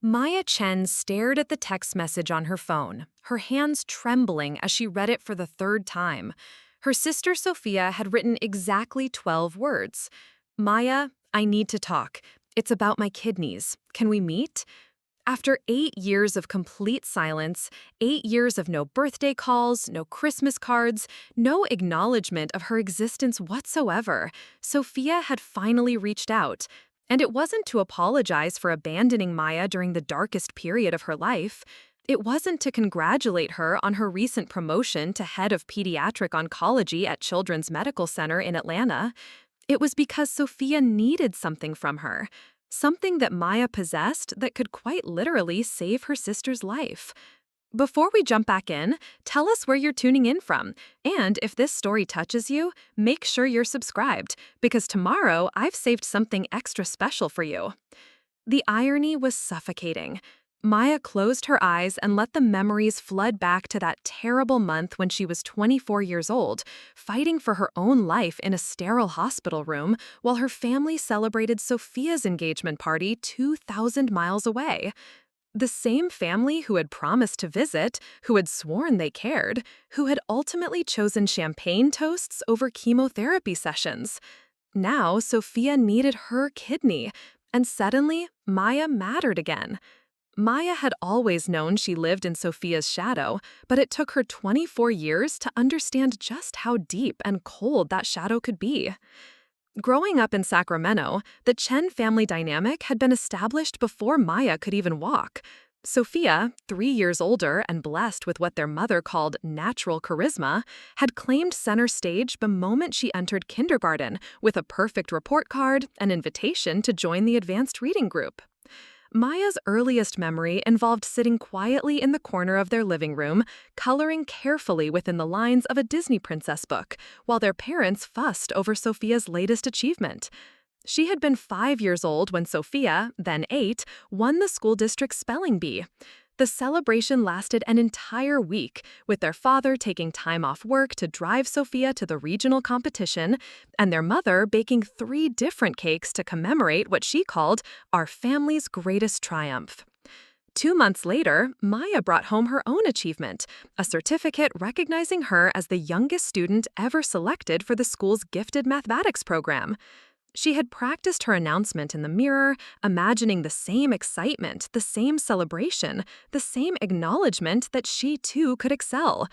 Maya Chen stared at the text message on her phone, her hands trembling as she read it for the third time. Her sister Sophia had written exactly 12 words. Maya, I need to talk. It's about my kidneys. Can we meet? After 8 years of complete silence, 8 years of no birthday calls, no Christmas cards, no acknowledgement of her existence whatsoever, Sophia had finally reached out. And it wasn't to apologize for abandoning Maya during the darkest period of her life. It wasn't to congratulate her on her recent promotion to head of pediatric oncology at Children's Medical Center in Atlanta. It was because Sophia needed something from her. Something that Maya possessed that could quite literally save her sister's life. Before we jump back in, tell us where you're tuning in from. And if this story touches you, make sure you're subscribed, because tomorrow I've saved something extra special for you. The irony was suffocating. Maya closed her eyes and let the memories flood back to that terrible month when she was 24 years old, fighting for her own life in a sterile hospital room while her family celebrated Sophia's engagement party 2,000 miles away. The same family who had promised to visit, who had sworn they cared, who had ultimately chosen champagne toasts over chemotherapy sessions. Now, Sophia needed her kidney, and suddenly, Maya mattered again. Maya had always known she lived in Sophia's shadow, but it took her 24 years to understand just how deep and cold that shadow could be. Growing up in Sacramento, the Chen family dynamic had been established before Maya could even walk. Sophia, 3 years older and blessed with what their mother called natural charisma, had claimed center stage the moment she entered kindergarten with a perfect report card, an invitation to join the advanced reading group. Maya's earliest memory involved sitting quietly in the corner of their living room, coloring carefully within the lines of a Disney princess book, while their parents fussed over Sophia's latest achievement. She had been 5 years old when Sophia, then 8, won the school district's spelling bee. The celebration lasted an entire week, with their father taking time off work to drive Sophia to the regional competition, and their mother baking 3 different cakes to commemorate what she called our family's greatest triumph. 2 months later, Maya brought home her own achievement, a certificate recognizing her as the youngest student ever selected for the school's gifted mathematics program. She had practiced her announcement in the mirror, imagining the same excitement, the same celebration, the same acknowledgement that she too could excel.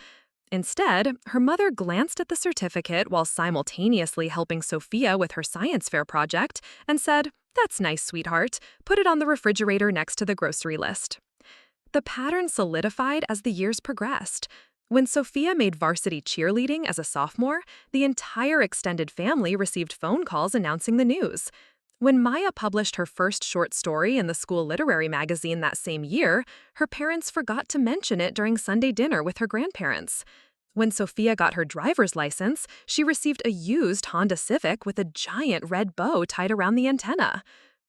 Instead, her mother glanced at the certificate while simultaneously helping Sophia with her science fair project and said, "That's nice, sweetheart. Put it on the refrigerator next to the grocery list." The pattern solidified as the years progressed. When Sophia made varsity cheerleading as a sophomore, the entire extended family received phone calls announcing the news. When Maya published her first short story in the school literary magazine that same year, her parents forgot to mention it during Sunday dinner with her grandparents. When Sophia got her driver's license, she received a used Honda Civic with a giant red bow tied around the antenna.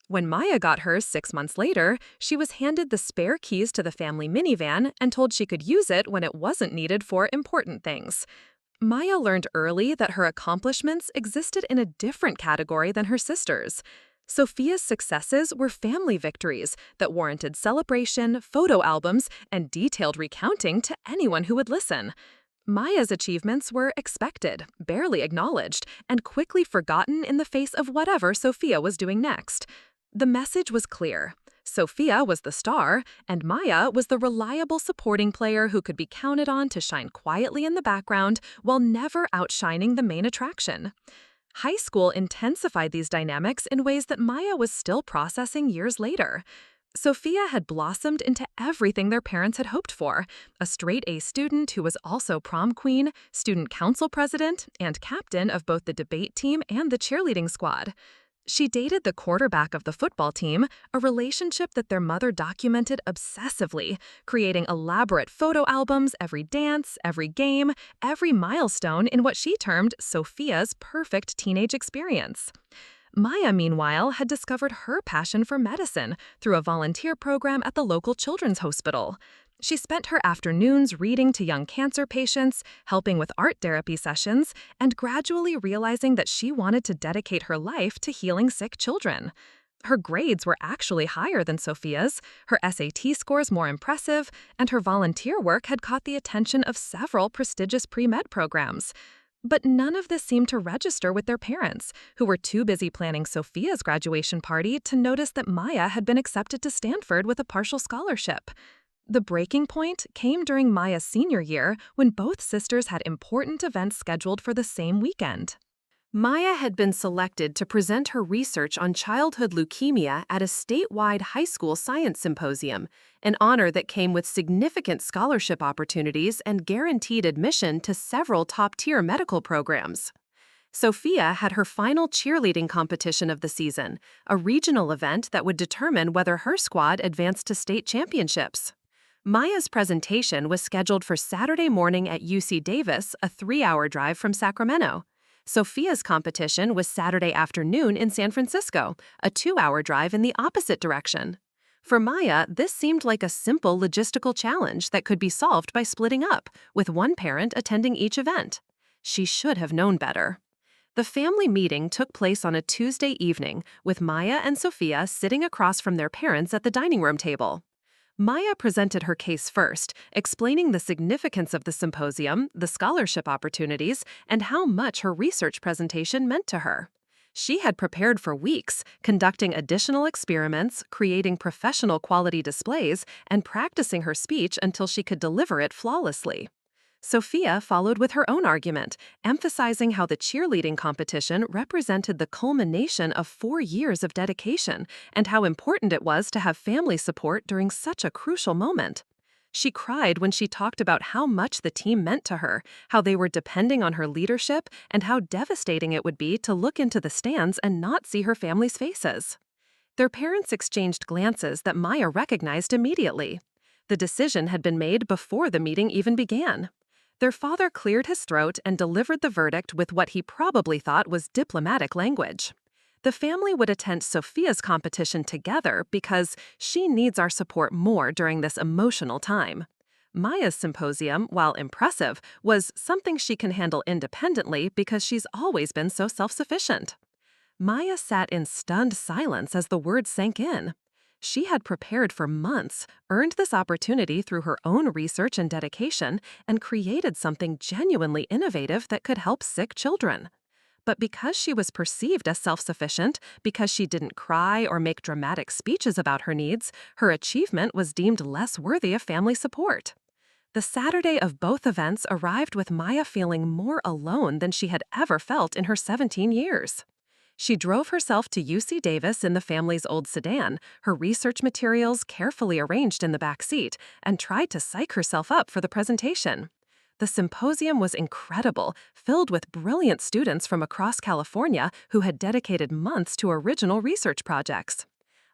When Maya got hers 6 months later, she was handed the spare keys to the family minivan and told she could use it when it wasn't needed for important things. Maya learned early that her accomplishments existed in a different category than her sisters. Sophia's successes were family victories that warranted celebration, photo albums, and detailed recounting to anyone who would listen. Maya's achievements were expected, barely acknowledged, and quickly forgotten in the face of whatever Sophia was doing next. The message was clear. Sophia was the star, and Maya was the reliable supporting player who could be counted on to shine quietly in the background while never outshining the main attraction. High school intensified these dynamics in ways that Maya was still processing years later. Sophia had blossomed into everything their parents had hoped for, a straight-A student who was also prom queen, student council president, and captain of both the debate team and the cheerleading squad. She dated the quarterback of the football team, a relationship that their mother documented obsessively, creating elaborate photo albums every dance, every game, every milestone in what she termed Sophia's perfect teenage experience. Maya, meanwhile, had discovered her passion for medicine through a volunteer program at the local children's hospital. She spent her afternoons reading to young cancer patients, helping with art therapy sessions, and gradually realizing that she wanted to dedicate her life to healing sick children. Her grades were actually higher than Sophia's, her SAT scores more impressive, and her volunteer work had caught the attention of several prestigious pre-med programs. But none of this seemed to register with their parents, who were too busy planning Sophia's graduation party to notice that Maya had been accepted to Stanford with a partial scholarship. The breaking point came during Maya's senior year when both sisters had important events scheduled for the same weekend. Maya had been selected to present her research on childhood leukemia at a statewide high school science symposium, an honor that came with significant scholarship opportunities and guaranteed admission to several top-tier medical programs. Sophia had her final cheerleading competition of the season, a regional event that would determine whether her squad advanced to state championships. Maya's presentation was scheduled for Saturday morning at UC Davis, a 3-hour drive from Sacramento. Sophia's competition was Saturday afternoon in San Francisco, a 2-hour drive in the opposite direction. For Maya, this seemed like a simple logistical challenge that could be solved by splitting up, with one parent attending each event. She should have known better. The family meeting took place on a Tuesday evening, with Maya and Sophia sitting across from their parents at the dining room table. Maya presented her case first, explaining the significance of the symposium, the scholarship opportunities, and how much her research presentation meant to her. She had prepared for weeks, conducting additional experiments, creating professional quality displays, and practicing her speech until she could deliver it flawlessly. Sophia followed with her own argument, emphasizing how the cheerleading competition represented the culmination of 4 years of dedication and how important it was to have family support during such a crucial moment. She cried when she talked about how much the team meant to her, how they were depending on her leadership, and how devastating it would be to look into the stands and not see her family's faces. Their parents exchanged glances that Maya recognized immediately. The decision had been made before the meeting even began. Their father cleared his throat and delivered the verdict with what he probably thought was diplomatic language. The family would attend Sophia's competition together because she needs our support more during this emotional time. Maya's symposium, while impressive, was something she can handle independently because she's always been so self-sufficient. Maya sat in stunned silence as the words sank in. She had prepared for months, earned this opportunity through her own research and dedication, and created something genuinely innovative that could help sick children. But because she was perceived as self-sufficient, because she didn't cry or make dramatic speeches about her needs, her achievement was deemed less worthy of family support. The Saturday of both events arrived with Maya feeling more alone than she had ever felt in her 17 years. She drove herself to UC Davis in the family's old sedan, her research materials carefully arranged in the back seat, and tried to psych herself up for the presentation. The symposium was incredible, filled with brilliant students from across California who had dedicated months to original research projects.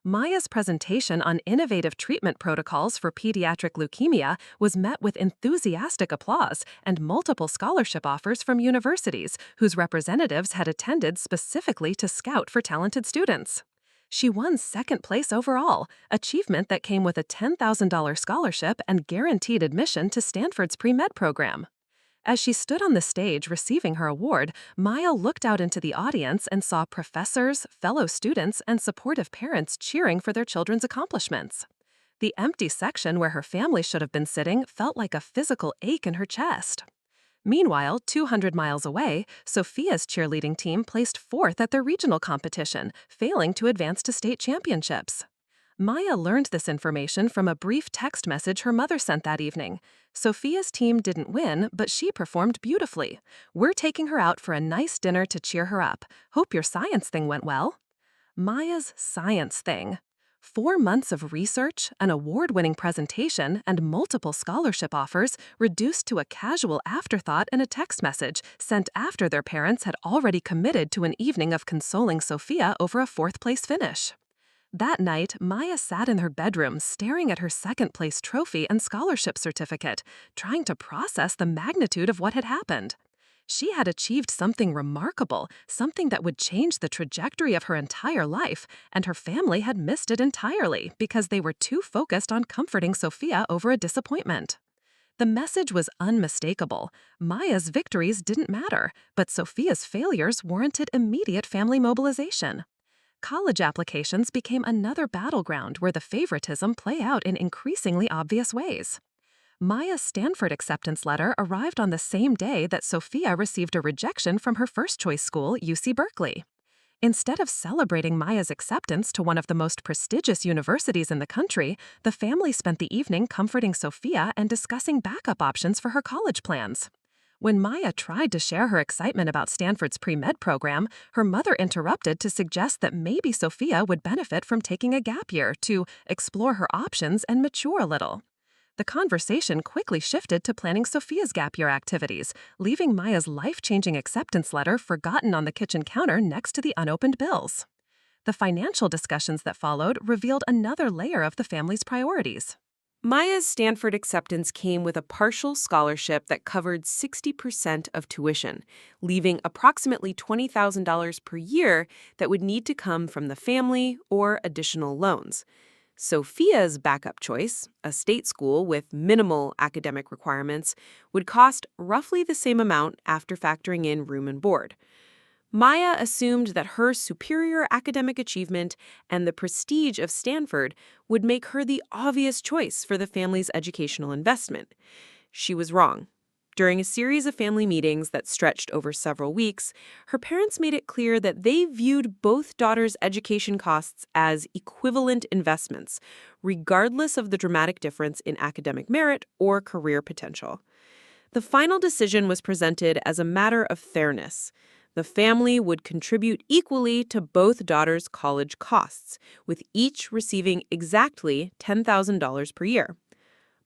Maya's presentation on innovative treatment protocols for pediatric leukemia was met with enthusiastic applause and multiple scholarship offers from universities whose representatives had attended specifically to scout for talented students. She won second place overall, achievement that came with a $10,000 scholarship and guaranteed admission to Stanford's pre-med program. As she stood on the stage receiving her award, Maya looked out into the audience and saw professors, fellow students, and supportive parents cheering for their children's accomplishments. The empty section where her family should have been sitting felt like a physical ache in her chest. Meanwhile, 200 miles away, Sophia's cheerleading team placed fourth at their regional competition, failing to advance to state championships. Maya learned this information from a brief text message her mother sent that evening. Sophia's team didn't win, but she performed beautifully. We're taking her out for a nice dinner to cheer her up. Hope your science thing went well. Maya's science thing. 4 months of research, an award-winning presentation, and multiple scholarship offers reduced to a casual afterthought in a text message sent after their parents had already committed to an evening of consoling Sophia over a fourth-place finish. That night, Maya sat in her bedroom staring at her second-place trophy and scholarship certificate, trying to process the magnitude of what had happened. She had achieved something remarkable, something that would change the trajectory of her entire life, and her family had missed it entirely because they were too focused on comforting Sophia over a disappointment. The message was unmistakable. Maya's victories didn't matter, but Sophia's failures warranted immediate family mobilization. College applications became another battleground where the favoritism play out in increasingly obvious ways. Maya's Stanford acceptance letter arrived on the same day that Sophia received a rejection from her first-choice school, UC Berkeley. Instead of celebrating Maya's acceptance to one of the most prestigious universities in the country, the family spent the evening comforting Sophia and discussing backup options for her college plans. When Maya tried to share her excitement about Stanford's pre-med program, her mother interrupted to suggest that maybe Sophia would benefit from taking a gap year to explore her options and mature a little. The conversation quickly shifted to planning Sophia's gap year activities, leaving Maya's life-changing acceptance letter forgotten on the kitchen counter next to the unopened bills. The financial discussions that followed revealed another layer of the family's priorities. Maya's Stanford acceptance came with a partial scholarship that covered 60% of tuition, leaving approximately $20,000 per year that would need to come from the family or additional loans. Sophia's backup choice, a state school with minimal academic requirements, would cost roughly the same amount after factoring in room and board. Maya assumed that her superior academic achievement and the prestige of Stanford would make her the obvious choice for the family's educational investment. She was wrong. During a series of family meetings that stretched over several weeks, her parents made it clear that they viewed both daughters' education costs as equivalent investments, regardless of the dramatic difference in academic merit or career potential. The final decision was presented as a matter of fairness. The family would contribute equally to both daughters' college costs, with each receiving exactly $10,000 per year.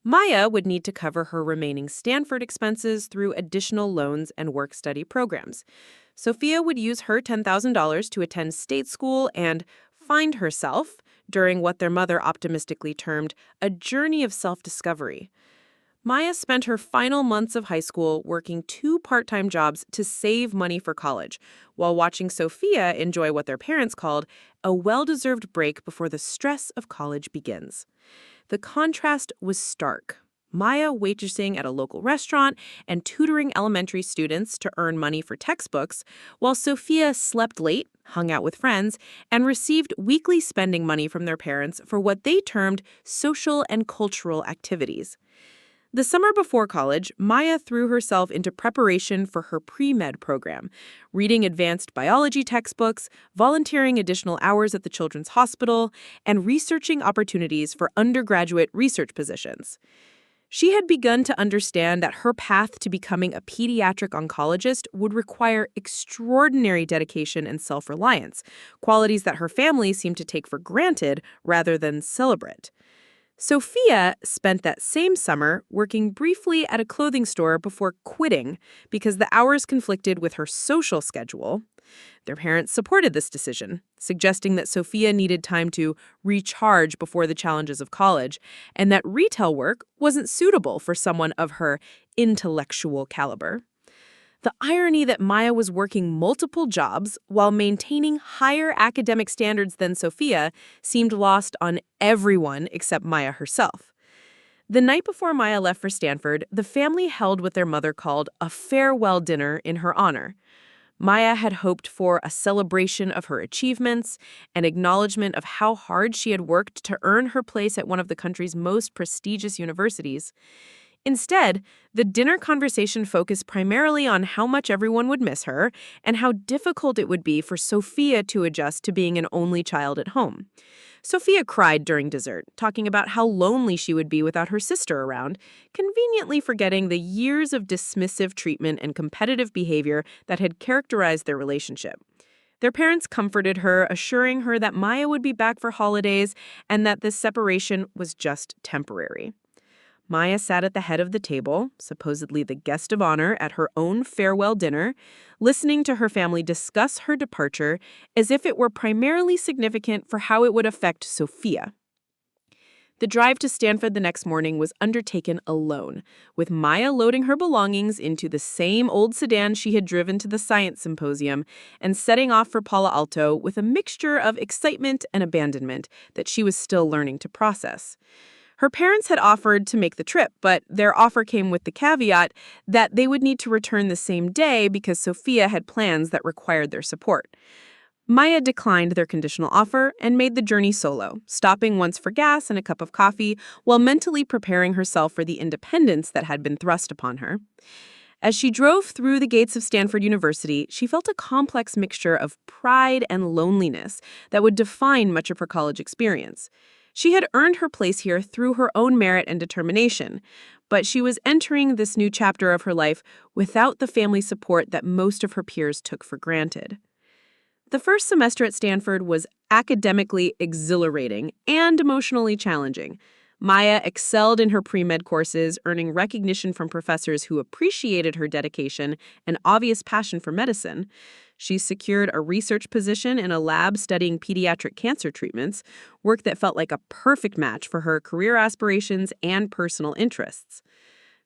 Maya would need to cover her remaining Stanford expenses through additional loans and work-study programs. Sophia would use her $10,000 to attend state school and find herself during what their mother optimistically termed a journey of self-discovery. Maya spent her final months of high school working 2 part-time jobs to save money for college, while watching Sophia enjoy what their parents called a well-deserved break before the stress of college begins. The contrast was stark. Maya waitressing at a local restaurant and tutoring elementary students to earn money for textbooks, while Sophia slept late, hung out with friends, and received weekly spending money from their parents for what they termed social and cultural activities. The summer before college, Maya threw herself into preparation for her pre-med program, reading advanced biology textbooks, volunteering additional hours at the Children's Hospital, and researching opportunities for undergraduate research positions. She had begun to understand that her path to becoming a pediatric oncologist would require extraordinary dedication and self-reliance, qualities that her family seemed to take for granted rather than celebrate. Sophia spent that same summer working briefly at a clothing store before quitting because the hours conflicted with her social schedule. Their parents supported this decision, suggesting that Sophia needed time to recharge before the challenges of college, and that retail work wasn't suitable for someone of her intellectual caliber. The irony that Maya was working multiple jobs while maintaining higher academic standards than Sophia seemed lost on everyone except Maya herself. The night before Maya left for Stanford, the family held what their mother called a farewell dinner in her honor. Maya had hoped for a celebration of her achievements, an acknowledgment of how hard she had worked to earn her place at one of the country's most prestigious universities. Instead, the dinner conversation focused primarily on how much everyone would miss her and how difficult it would be for Sophia to adjust to being an only child at home. Sophia cried during dessert, talking about how lonely she would be without her sister around, conveniently forgetting the years of dismissive treatment and competitive behavior that had characterized their relationship. Their parents comforted her, assuring her that Maya would be back for holidays and that this separation was just temporary. Maya sat at the head of the table, supposedly the guest of honor at her own farewell dinner, listening to her family discuss her departure as if it were primarily significant for how it would affect Sophia. The drive to Stanford the next morning was undertaken alone, with Maya loading her belongings into the same old sedan she had driven to the science symposium and setting off for Palo Alto with a mixture of excitement and abandonment that she was still learning to process. Her parents had offered to make the trip, but their offer came with the caveat that they would need to return the same day because Sophia had plans that required their support. Maya declined their conditional offer and made the journey solo, stopping once for gas and a cup of coffee while mentally preparing herself for the independence that had been thrust upon her. As she drove through the gates of Stanford University, she felt a complex mixture of pride and loneliness that would define much of her college experience. She had earned her place here through her own merit and determination, but she was entering this new chapter of her life without the family support that most of her peers took for granted. The first semester at Stanford was academically exhilarating and emotionally challenging. Maya excelled in her pre-med courses, earning recognition from professors who appreciated her dedication and obvious passion for medicine. She secured a research position in a lab studying pediatric cancer treatments, work that felt like a perfect match for her career aspirations and personal interests.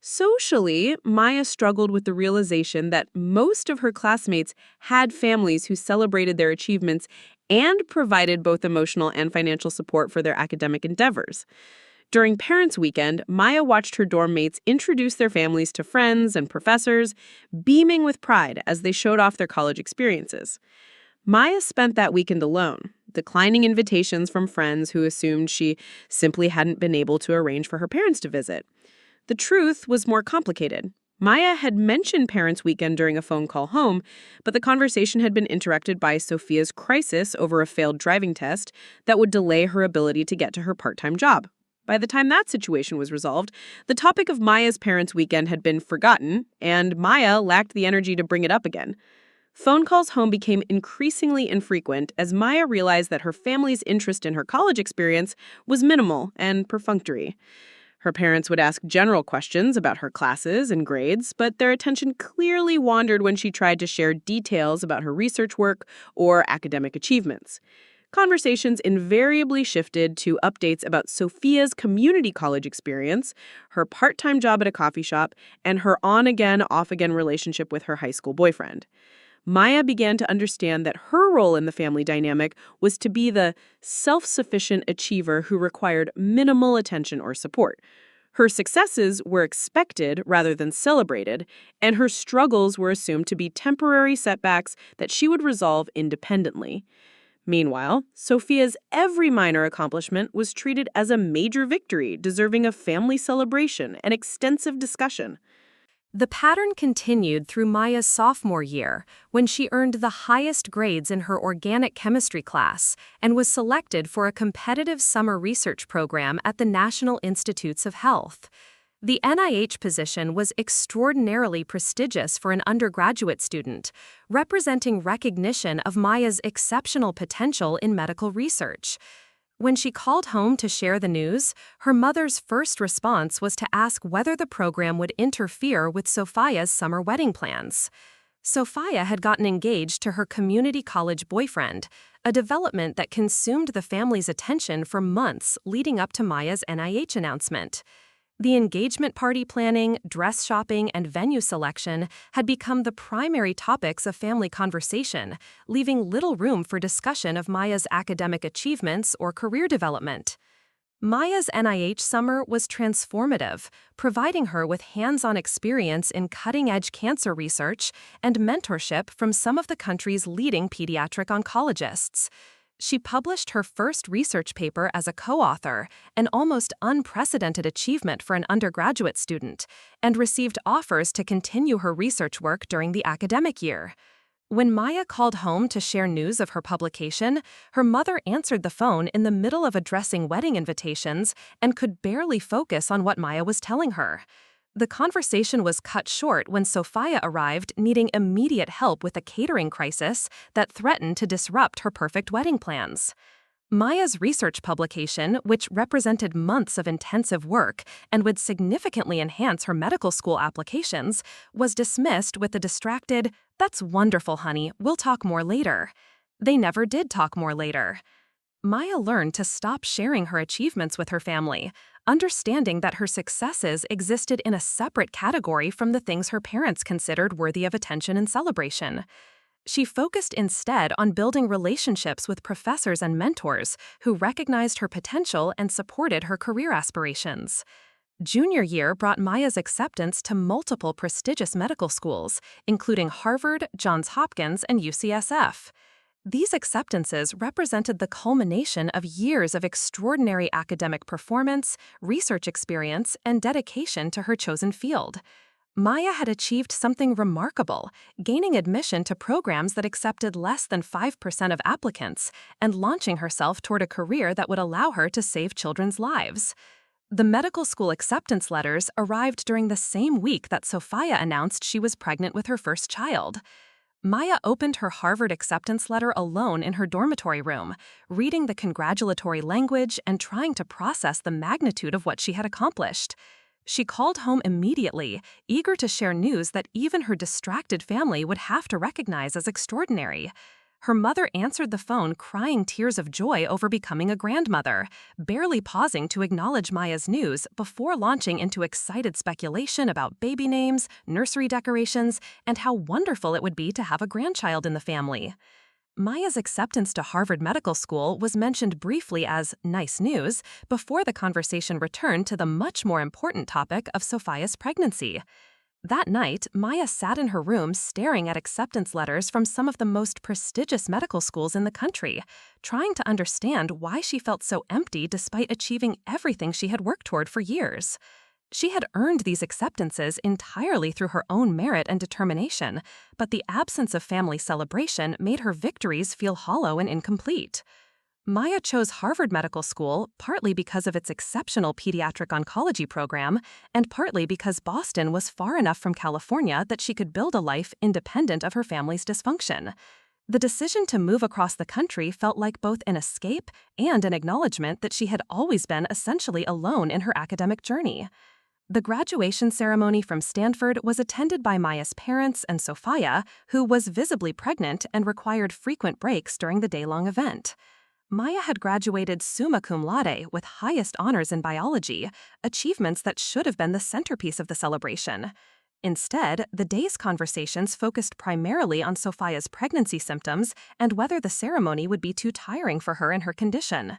Socially, Maya struggled with the realization that most of her classmates had families who celebrated their achievements and provided both emotional and financial support for their academic endeavors. During Parents' Weekend, Maya watched her dorm mates introduce their families to friends and professors, beaming with pride as they showed off their college experiences. Maya spent that weekend alone, declining invitations from friends who assumed she simply hadn't been able to arrange for her parents to visit. The truth was more complicated. Maya had mentioned Parents' Weekend during a phone call home, but the conversation had been interrupted by Sophia's crisis over a failed driving test that would delay her ability to get to her part-time job. By the time that situation was resolved, the topic of Maya's Parents' Weekend had been forgotten, and Maya lacked the energy to bring it up again. Phone calls home became increasingly infrequent as Maya realized that her family's interest in her college experience was minimal and perfunctory. Her parents would ask general questions about her classes and grades, but their attention clearly wandered when she tried to share details about her research work or academic achievements. Conversations invariably shifted to updates about Sophia's community college experience, her part-time job at a coffee shop, and her on-again, off-again relationship with her high school boyfriend. Maya began to understand that her role in the family dynamic was to be the self-sufficient achiever who required minimal attention or support. Her successes were expected rather than celebrated, and her struggles were assumed to be temporary setbacks that she would resolve independently. Meanwhile, Sophia's every minor accomplishment was treated as a major victory, deserving of family celebration and extensive discussion. The pattern continued through Maya's sophomore year, when she earned the highest grades in her organic chemistry class and was selected for a competitive summer research program at the National Institutes of Health. The NIH position was extraordinarily prestigious for an undergraduate student, representing recognition of Maya's exceptional potential in medical research. When she called home to share the news, her mother's first response was to ask whether the program would interfere with Sophia's summer wedding plans. Sophia had gotten engaged to her community college boyfriend, a development that consumed the family's attention for months leading up to Maya's NIH announcement. The engagement party planning, dress shopping, and venue selection had become the primary topics of family conversation, leaving little room for discussion of Maya's academic achievements or career development. Maya's NIH summer was transformative, providing her with hands-on experience in cutting-edge cancer research and mentorship from some of the country's leading pediatric oncologists. She published her first research paper as a co-author, an almost unprecedented achievement for an undergraduate student, and received offers to continue her research work during the academic year. When Maya called home to share news of her publication, her mother answered the phone in the middle of addressing wedding invitations and could barely focus on what Maya was telling her. The conversation was cut short when Sophia arrived needing immediate help with a catering crisis that threatened to disrupt her perfect wedding plans. Maya's research publication, which represented months of intensive work and would significantly enhance her medical school applications, was dismissed with a distracted, "That's wonderful, honey, we'll talk more later." They never did talk more later. Maya learned to stop sharing her achievements with her family, understanding that her successes existed in a separate category from the things her parents considered worthy of attention and celebration. She focused instead on building relationships with professors and mentors who recognized her potential and supported her career aspirations. Junior year brought Maya's acceptance to multiple prestigious medical schools, including Harvard, Johns Hopkins, and UCSF. These acceptances represented the culmination of years of extraordinary academic performance, research experience, and dedication to her chosen field. Maya had achieved something remarkable, gaining admission to programs that accepted less than 5% of applicants and launching herself toward a career that would allow her to save children's lives. The medical school acceptance letters arrived during the same week that Sophia announced she was pregnant with her first child. Maya opened her Harvard acceptance letter alone in her dormitory room, reading the congratulatory language and trying to process the magnitude of what she had accomplished. She called home immediately, eager to share news that even her distracted family would have to recognize as extraordinary. Her mother answered the phone crying tears of joy over becoming a grandmother, barely pausing to acknowledge Maya's news before launching into excited speculation about baby names, nursery decorations, and how wonderful it would be to have a grandchild in the family. Maya's acceptance to Harvard Medical School was mentioned briefly as nice news before the conversation returned to the much more important topic of Sophia's pregnancy. That night, Maya sat in her room staring at acceptance letters from some of the most prestigious medical schools in the country, trying to understand why she felt so empty despite achieving everything she had worked toward for years. She had earned these acceptances entirely through her own merit and determination, but the absence of family celebration made her victories feel hollow and incomplete. Maya chose Harvard Medical School partly because of its exceptional pediatric oncology program and partly because Boston was far enough from California that she could build a life independent of her family's dysfunction. The decision to move across the country felt like both an escape and an acknowledgment that she had always been essentially alone in her academic journey. The graduation ceremony from Stanford was attended by Maya's parents and Sophia, who was visibly pregnant and required frequent breaks during the day-long event. Maya had graduated summa cum laude with highest honors in biology, achievements that should have been the centerpiece of the celebration. Instead, the day's conversations focused primarily on Sophia's pregnancy symptoms and whether the ceremony would be too tiring for her in her condition.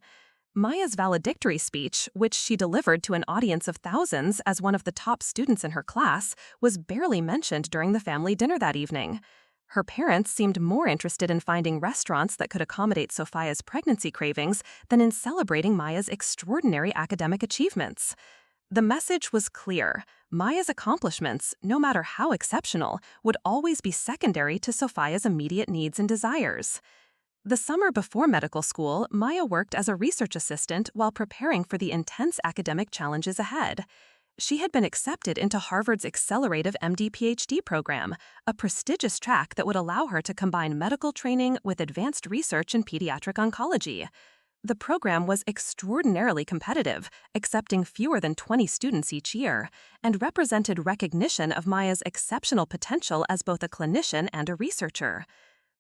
Maya's valedictory speech, which she delivered to an audience of thousands as one of the top students in her class, was barely mentioned during the family dinner that evening. Her parents seemed more interested in finding restaurants that could accommodate Sophia's pregnancy cravings than in celebrating Maya's extraordinary academic achievements. The message was clear. Maya's accomplishments, no matter how exceptional, would always be secondary to Sophia's immediate needs and desires. The summer before medical school, Maya worked as a research assistant while preparing for the intense academic challenges ahead. She had been accepted into Harvard's accelerative MD-PhD program, a prestigious track that would allow her to combine medical training with advanced research in pediatric oncology. The program was extraordinarily competitive, accepting fewer than 20 students each year, and represented recognition of Maya's exceptional potential as both a clinician and a researcher.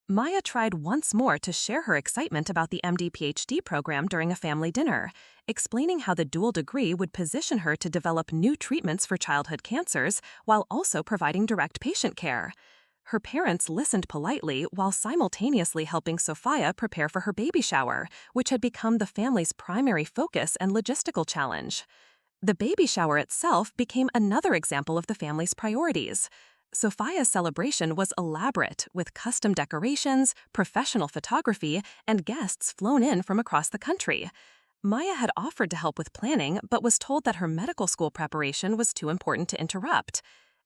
Maya tried once more to share her excitement about the MD-PhD program during a family dinner, explaining how the dual degree would position her to develop new treatments for childhood cancers while also providing direct patient care. Her parents listened politely while simultaneously helping Sophia prepare for her baby shower, which had become the family's primary focus and logistical challenge. The baby shower itself became another example of the family's priorities. Sophia's celebration was elaborate, with custom decorations, professional photography, and guests flown in from across the country. Maya had offered to help with planning, but was told that her medical school preparation was too important to interrupt.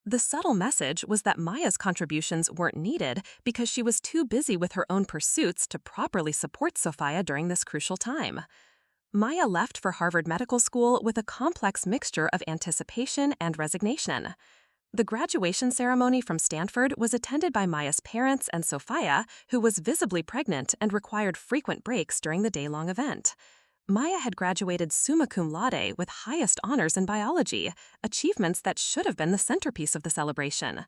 The subtle message was that Maya's contributions weren't needed because she was too busy with her own pursuits to properly support Sophia during this crucial time. Maya left for Harvard Medical School with a complex mixture of anticipation and resignation. The graduation ceremony from Stanford was attended by Maya's parents and Sophia, who was visibly pregnant and required frequent breaks during the day-long event. Maya had graduated summa cum laude with highest honors in biology, achievements that should have been the centerpiece of the celebration.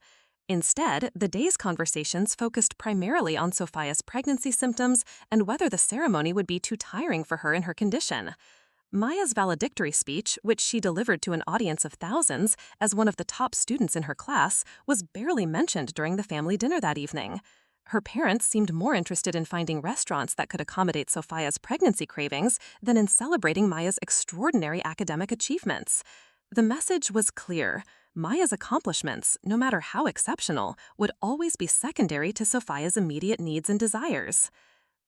Instead, the day's conversations focused primarily on Sophia's pregnancy symptoms and whether the ceremony would be too tiring for her in her condition. Maya's valedictory speech, which she delivered to an audience of thousands as one of the top students in her class, was barely mentioned during the family dinner that evening. Her parents seemed more interested in finding restaurants that could accommodate Sophia's pregnancy cravings than in celebrating Maya's extraordinary academic achievements. The message was clear. Maya's accomplishments, no matter how exceptional, would always be secondary to Sophia's immediate needs and desires.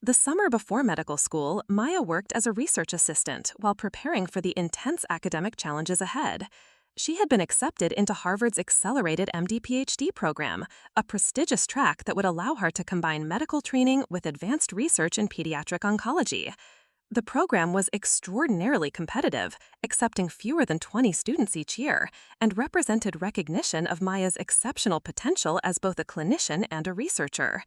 The summer before medical school, Maya worked as a research assistant while preparing for the intense academic challenges ahead. She had been accepted into Harvard's accelerated MD-PhD program, a prestigious track that would allow her to combine medical training with advanced research in pediatric oncology. The program was extraordinarily competitive, accepting fewer than 20 students each year, and represented recognition of Maya's exceptional potential as both a clinician and a researcher.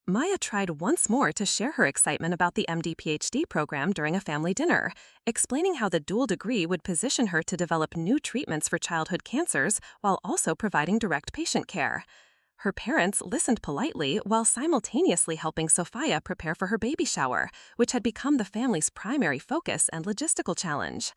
Maya tried once more to share her excitement about the MD-PhD program during a family dinner, explaining how the dual degree would position her to develop new treatments for childhood cancers while also providing direct patient care. Her parents listened politely while simultaneously helping Sophia prepare for her baby shower, which had become the family's primary focus and logistical challenge.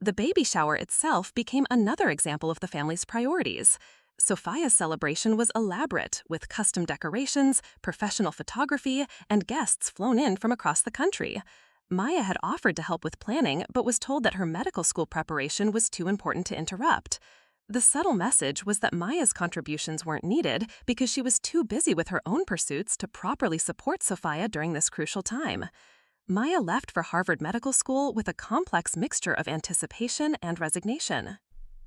The baby shower itself became another example of the family's priorities. Sophia's celebration was elaborate, with custom decorations, professional photography, and guests flown in from across the country. Maya had offered to help with planning, but was told that her medical school preparation was too important to interrupt. The subtle message was that Maya's contributions weren't needed because she was too busy with her own pursuits to properly support Sophia during this crucial time. Maya left for Harvard Medical School with a complex mixture of anticipation and resignation.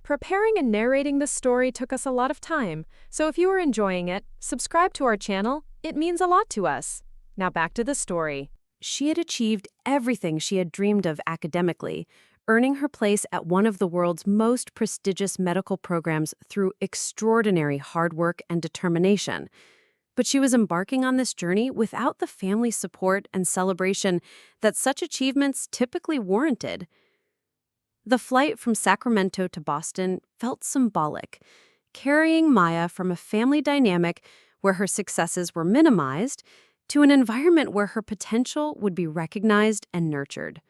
Preparing and narrating this story took us a lot of time, so if you are enjoying it, subscribe to our channel. It means a lot to us. Now back to the story. She had achieved everything she had dreamed of academically, earning her place at one of the world's most prestigious medical programs through extraordinary hard work and determination. But she was embarking on this journey without the family support and celebration that such achievements typically warranted. The flight from Sacramento to Boston felt symbolic, carrying Maya from a family dynamic where her successes were minimized to an environment where her potential would be recognized and nurtured.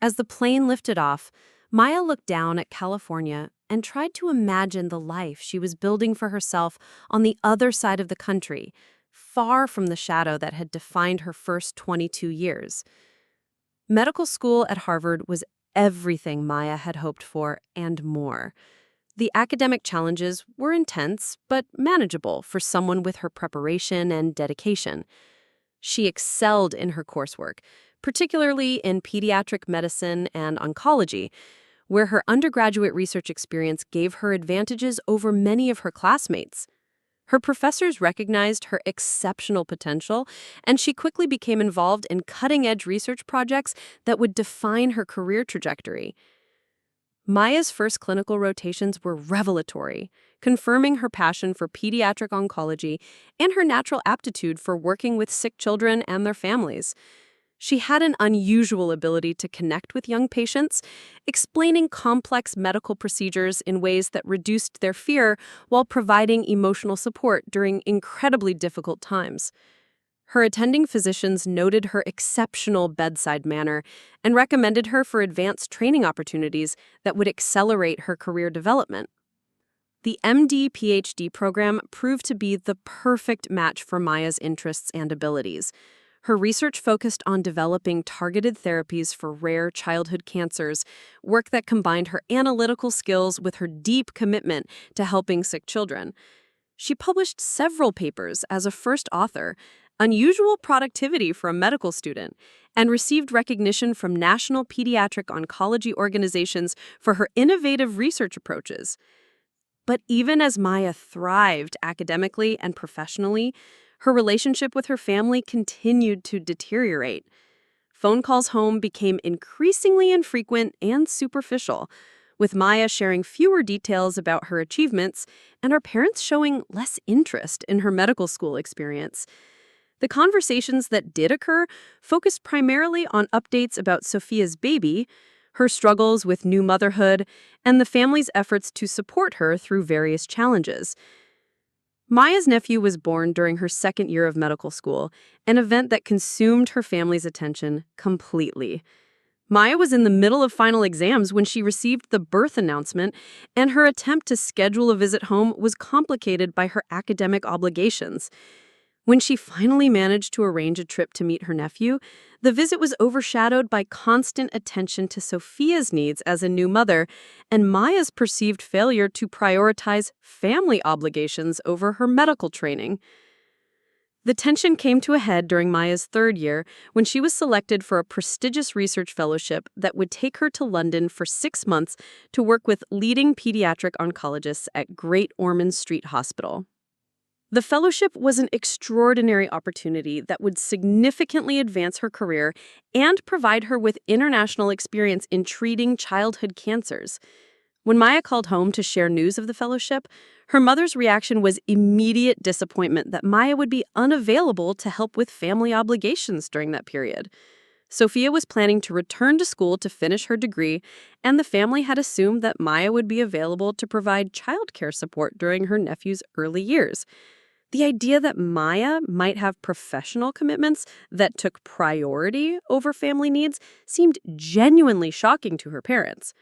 As the plane lifted off, Maya looked down at California and tried to imagine the life she was building for herself on the other side of the country, far from the shadow that had defined her first 22 years. Medical school at Harvard was everything Maya had hoped for and more. The academic challenges were intense, but manageable for someone with her preparation and dedication. She excelled in her coursework, particularly in pediatric medicine and oncology, where her undergraduate research experience gave her advantages over many of her classmates. Her professors recognized her exceptional potential, and she quickly became involved in cutting-edge research projects that would define her career trajectory. Maya's first clinical rotations were revelatory, confirming her passion for pediatric oncology and her natural aptitude for working with sick children and their families. She had an unusual ability to connect with young patients, explaining complex medical procedures in ways that reduced their fear while providing emotional support during incredibly difficult times. Her attending physicians noted her exceptional bedside manner and recommended her for advanced training opportunities that would accelerate her career development. The MD-PhD program proved to be the perfect match for Maya's interests and abilities. Her research focused on developing targeted therapies for rare childhood cancers, work that combined her analytical skills with her deep commitment to helping sick children. She published several papers as a first author, unusual productivity for a medical student, and received recognition from national pediatric oncology organizations for her innovative research approaches. But even as Maya thrived academically and professionally, her relationship with her family continued to deteriorate. Phone calls home became increasingly infrequent and superficial, with Maya sharing fewer details about her achievements and her parents showing less interest in her medical school experience. The conversations that did occur focused primarily on updates about Sophia's baby, her struggles with new motherhood, and the family's efforts to support her through various challenges. Maya's nephew was born during her second year of medical school, an event that consumed her family's attention completely. Maya was in the middle of final exams when she received the birth announcement, and her attempt to schedule a visit home was complicated by her academic obligations. When she finally managed to arrange a trip to meet her nephew, the visit was overshadowed by constant attention to Sophia's needs as a new mother and Maya's perceived failure to prioritize family obligations over her medical training. The tension came to a head during Maya's third year when she was selected for a prestigious research fellowship that would take her to London for 6 months to work with leading pediatric oncologists at Great Ormond Street Hospital. The fellowship was an extraordinary opportunity that would significantly advance her career and provide her with international experience in treating childhood cancers. When Maya called home to share news of the fellowship, her mother's reaction was immediate disappointment that Maya would be unavailable to help with family obligations during that period. Sophia was planning to return to school to finish her degree, and the family had assumed that Maya would be available to provide childcare support during her nephew's early years. The idea that Maya might have professional commitments that took priority over family needs seemed genuinely shocking to her parents.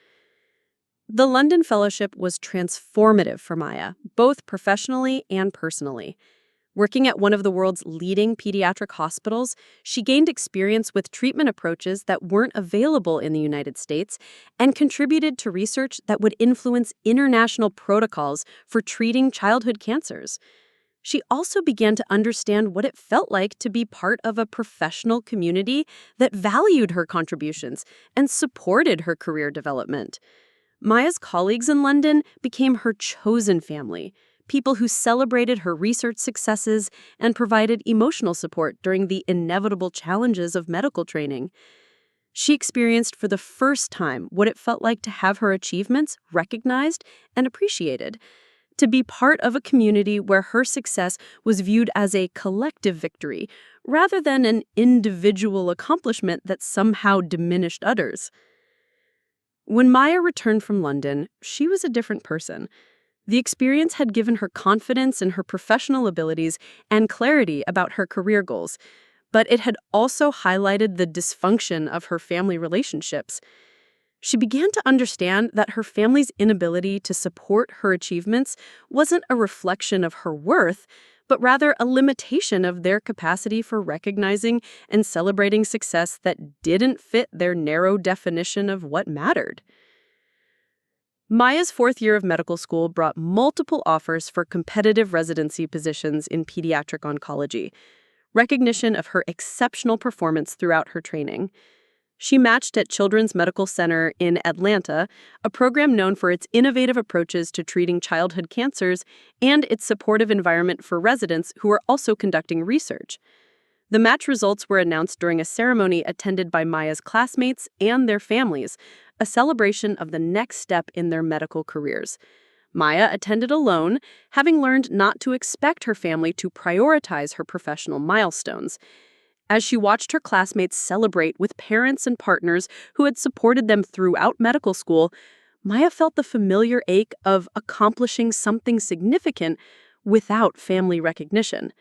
The London Fellowship was transformative for Maya, both professionally and personally. Working at one of the world's leading pediatric hospitals, she gained experience with treatment approaches that weren't available in the United States and contributed to research that would influence international protocols for treating childhood cancers. She also began to understand what it felt like to be part of a professional community that valued her contributions and supported her career development. Maya's colleagues in London became her chosen family, people who celebrated her research successes and provided emotional support during the inevitable challenges of medical training. She experienced for the first time what it felt like to have her achievements recognized and appreciated, to be part of a community where her success was viewed as a collective victory rather than an individual accomplishment that somehow diminished others. When Maya returned from London, she was a different person. The experience had given her confidence in her professional abilities and clarity about her career goals, but it had also highlighted the dysfunction of her family relationships. She began to understand that her family's inability to support her achievements wasn't a reflection of her worth, but rather a limitation of their capacity for recognizing and celebrating success that didn't fit their narrow definition of what mattered. Maya's fourth year of medical school brought multiple offers for competitive residency positions in pediatric oncology, recognition of her exceptional performance throughout her training. She matched at Children's Medical Center in Atlanta, a program known for its innovative approaches to treating childhood cancers and its supportive environment for residents who are also conducting research. The match results were announced during a ceremony attended by Maya's classmates and their families, a celebration of the next step in their medical careers. Maya attended alone, having learned not to expect her family to prioritize her professional milestones. As she watched her classmates celebrate with parents and partners who had supported them throughout medical school, Maya felt the familiar ache of accomplishing something significant without family recognition.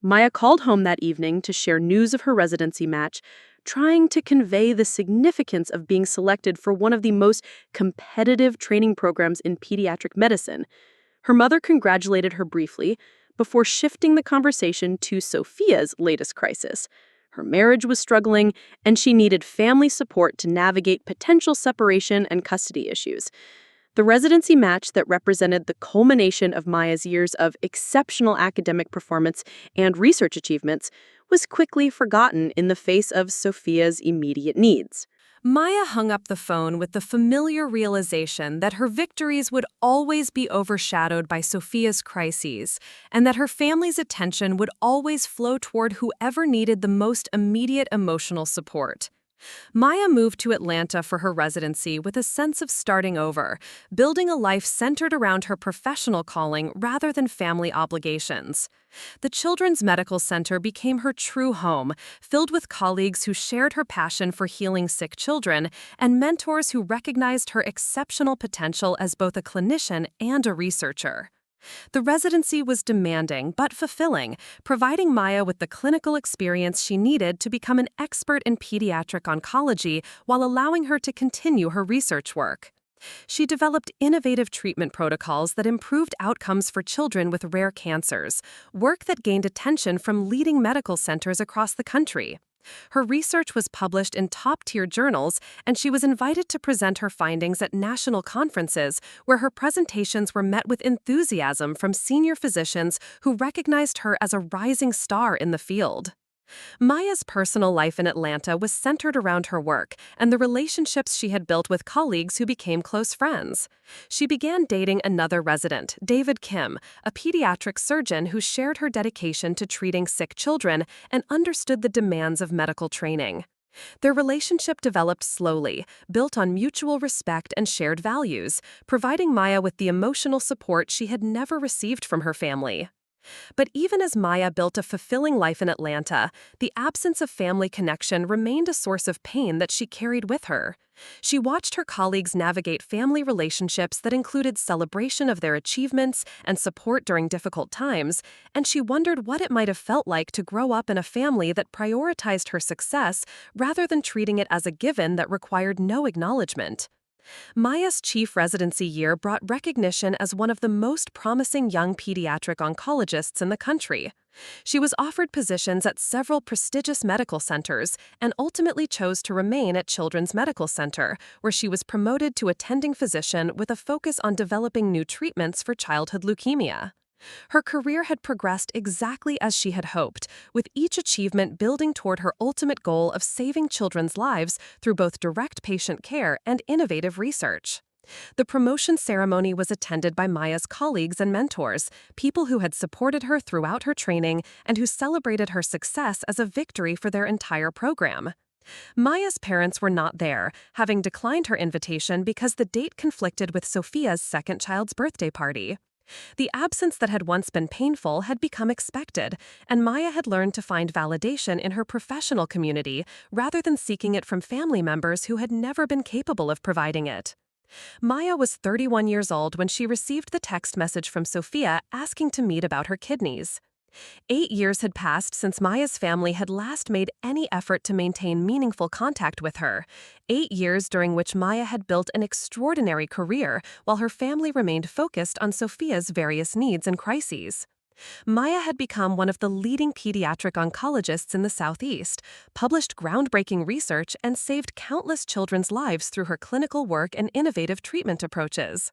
Maya called home that evening to share news of her residency match, trying to convey the significance of being selected for one of the most competitive training programs in pediatric medicine. Her mother congratulated her briefly, before shifting the conversation to Sophia's latest crisis. Her marriage was struggling, and she needed family support to navigate potential separation and custody issues. The residency match that represented the culmination of Maya's years of exceptional academic performance and research achievements was quickly forgotten in the face of Sophia's immediate needs. Maya hung up the phone with the familiar realization that her victories would always be overshadowed by Sophia's crises, and that her family's attention would always flow toward whoever needed the most immediate emotional support. Maya moved to Atlanta for her residency with a sense of starting over, building a life centered around her professional calling rather than family obligations. The Children's Medical Center became her true home, filled with colleagues who shared her passion for healing sick children and mentors who recognized her exceptional potential as both a clinician and a researcher. The residency was demanding but fulfilling, providing Maya with the clinical experience she needed to become an expert in pediatric oncology while allowing her to continue her research work. She developed innovative treatment protocols that improved outcomes for children with rare cancers, work that gained attention from leading medical centers across the country. Her research was published in top-tier journals, and she was invited to present her findings at national conferences, where her presentations were met with enthusiasm from senior physicians who recognized her as a rising star in the field. Maya's personal life in Atlanta was centered around her work and the relationships she had built with colleagues who became close friends. She began dating another resident, David Kim, a pediatric surgeon who shared her dedication to treating sick children and understood the demands of medical training. Their relationship developed slowly, built on mutual respect and shared values, providing Maya with the emotional support she had never received from her family. But even as Maya built a fulfilling life in Atlanta, the absence of family connection remained a source of pain that she carried with her. She watched her colleagues navigate family relationships that included celebration of their achievements and support during difficult times, and she wondered what it might have felt like to grow up in a family that prioritized her success rather than treating it as a given that required no acknowledgement. Maya's chief residency year brought recognition as one of the most promising young pediatric oncologists in the country. She was offered positions at several prestigious medical centers and ultimately chose to remain at Children's Medical Center, where she was promoted to attending physician with a focus on developing new treatments for childhood leukemia. Her career had progressed exactly as she had hoped, with each achievement building toward her ultimate goal of saving children's lives through both direct patient care and innovative research. The promotion ceremony was attended by Maya's colleagues and mentors, people who had supported her throughout her training and who celebrated her success as a victory for their entire program. Maya's parents were not there, having declined her invitation because the date conflicted with Sophia's second child's birthday party. The absence that had once been painful had become expected, and Maya had learned to find validation in her professional community rather than seeking it from family members who had never been capable of providing it. Maya was 31 years old when she received the text message from Sophia asking to meet about her kidneys. 8 years had passed since Maya's family had last made any effort to maintain meaningful contact with her. 8 years during which Maya had built an extraordinary career while her family remained focused on Sophia's various needs and crises. Maya had become one of the leading pediatric oncologists in the Southeast, published groundbreaking research, and saved countless children's lives through her clinical work and innovative treatment approaches.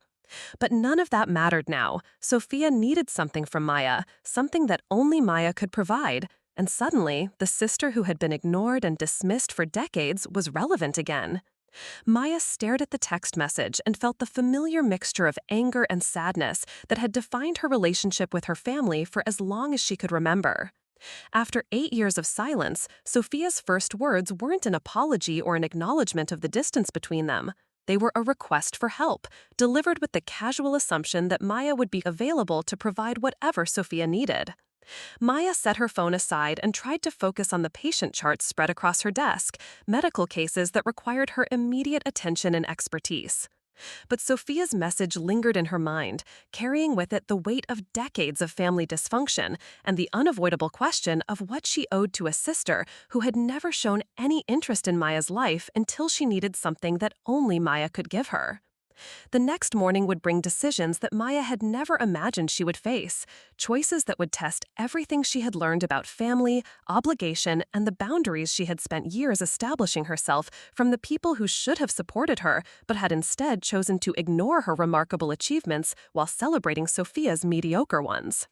But none of that mattered now. Sophia needed something from Maya, something that only Maya could provide, and suddenly, the sister who had been ignored and dismissed for decades was relevant again. Maya stared at the text message and felt the familiar mixture of anger and sadness that had defined her relationship with her family for as long as she could remember. After 8 years of silence, Sophia's first words weren't an apology or an acknowledgement of the distance between them. They were a request for help, delivered with the casual assumption that Maya would be available to provide whatever Sophia needed. Maya set her phone aside and tried to focus on the patient charts spread across her desk, medical cases that required her immediate attention and expertise. But Sophia's message lingered in her mind, carrying with it the weight of decades of family dysfunction and the unavoidable question of what she owed to a sister who had never shown any interest in Maya's life until she needed something that only Maya could give her. The next morning would bring decisions that Maya had never imagined she would face, choices that would test everything she had learned about family, obligation, and the boundaries she had spent years establishing herself from the people who should have supported her but had instead chosen to ignore her remarkable achievements while celebrating Sophia's mediocre ones.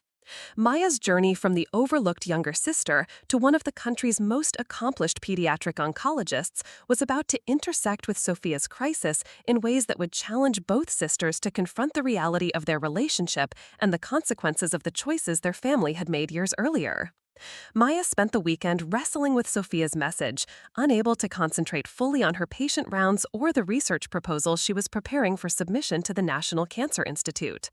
Maya's journey from the overlooked younger sister to one of the country's most accomplished pediatric oncologists was about to intersect with Sophia's crisis in ways that would challenge both sisters to confront the reality of their relationship and the consequences of the choices their family had made years earlier. Maya spent the weekend wrestling with Sophia's message, unable to concentrate fully on her patient rounds or the research proposal she was preparing for submission to the National Cancer Institute.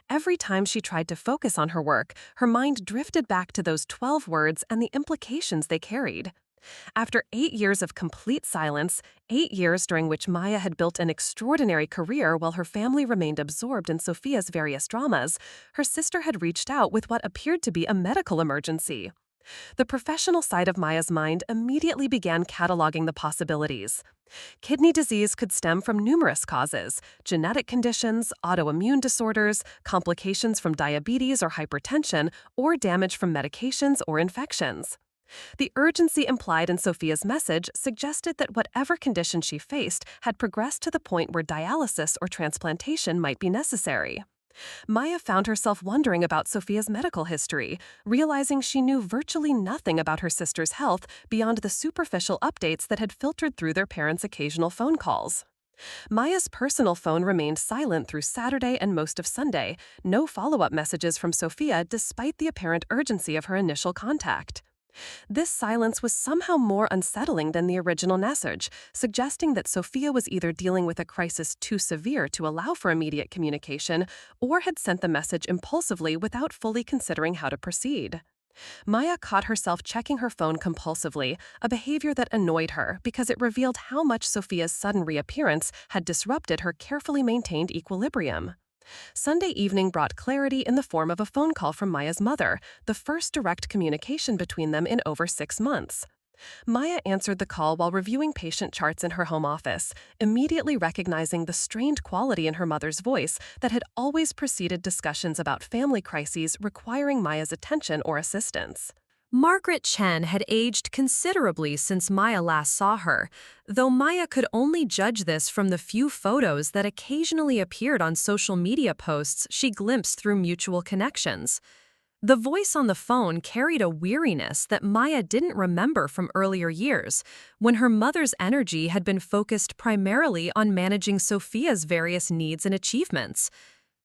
Every time she tried to focus on her work, her mind drifted back to those 12 words and the implications they carried. After 8 years of complete silence, 8 years during which Maya had built an extraordinary career while her family remained absorbed in Sophia's various dramas, her sister had reached out with what appeared to be a medical emergency. The professional side of Maya's mind immediately began cataloging the possibilities. Kidney disease could stem from numerous causes: genetic conditions, autoimmune disorders, complications from diabetes or hypertension, or damage from medications or infections. The urgency implied in Sophia's message suggested that whatever condition she faced had progressed to the point where dialysis or transplantation might be necessary. Maya found herself wondering about Sophia's medical history, realizing she knew virtually nothing about her sister's health beyond the superficial updates that had filtered through their parents' occasional phone calls. Maya's personal phone remained silent through Saturday and most of Sunday, no follow-up messages from Sophia despite the apparent urgency of her initial contact. This silence was somehow more unsettling than the original message, suggesting that Sophia was either dealing with a crisis too severe to allow for immediate communication or had sent the message impulsively without fully considering how to proceed. Maya caught herself checking her phone compulsively, a behavior that annoyed her because it revealed how much Sophia's sudden reappearance had disrupted her carefully maintained equilibrium. Sunday evening brought clarity in the form of a phone call from Maya's mother, the first direct communication between them in over 6 months. Maya answered the call while reviewing patient charts in her home office, immediately recognizing the strained quality in her mother's voice that had always preceded discussions about family crises requiring Maya's attention or assistance. Margaret Chen had aged considerably since Maya last saw her, though Maya could only judge this from the few photos that occasionally appeared on social media posts she glimpsed through mutual connections. The voice on the phone carried a weariness that Maya didn't remember from earlier years, when her mother's energy had been focused primarily on managing Sophia's various needs and achievements.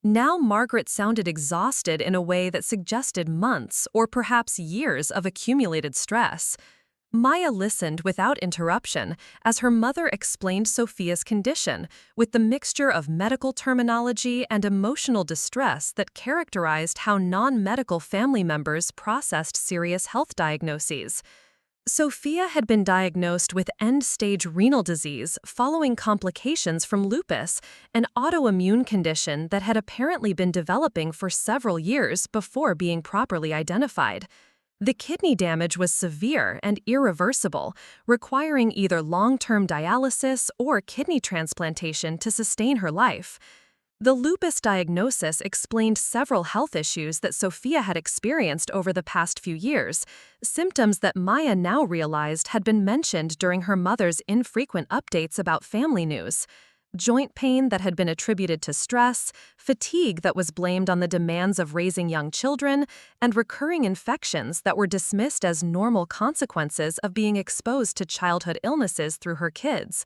Now Margaret sounded exhausted in a way that suggested months or perhaps years of accumulated stress. Maya listened without interruption as her mother explained Sophia's condition, with the mixture of medical terminology and emotional distress that characterized how non-medical family members processed serious health diagnoses. Sophia had been diagnosed with end-stage renal disease following complications from lupus, an autoimmune condition that had apparently been developing for several years before being properly identified. The kidney damage was severe and irreversible, requiring either long-term dialysis or kidney transplantation to sustain her life. The lupus diagnosis explained several health issues that Sophia had experienced over the past few years, symptoms that Maya now realized had been mentioned during her mother's infrequent updates about family news. Joint pain that had been attributed to stress, fatigue that was blamed on the demands of raising young children, and recurring infections that were dismissed as normal consequences of being exposed to childhood illnesses through her kids.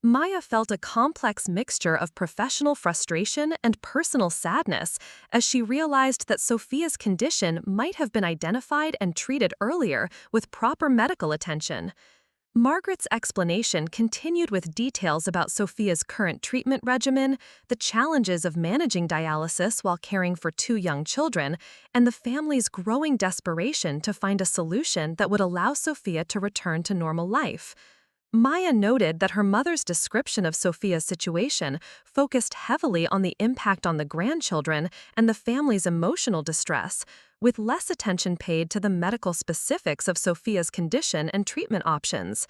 Maya felt a complex mixture of professional frustration and personal sadness as she realized that Sophia's condition might have been identified and treated earlier with proper medical attention. Margaret's explanation continued with details about Sophia's current treatment regimen, the challenges of managing dialysis while caring for 2 young children, and the family's growing desperation to find a solution that would allow Sophia to return to normal life. Maya noted that her mother's description of Sophia's situation focused heavily on the impact on the grandchildren and the family's emotional distress, with less attention paid to the medical specifics of Sophia's condition and treatment options.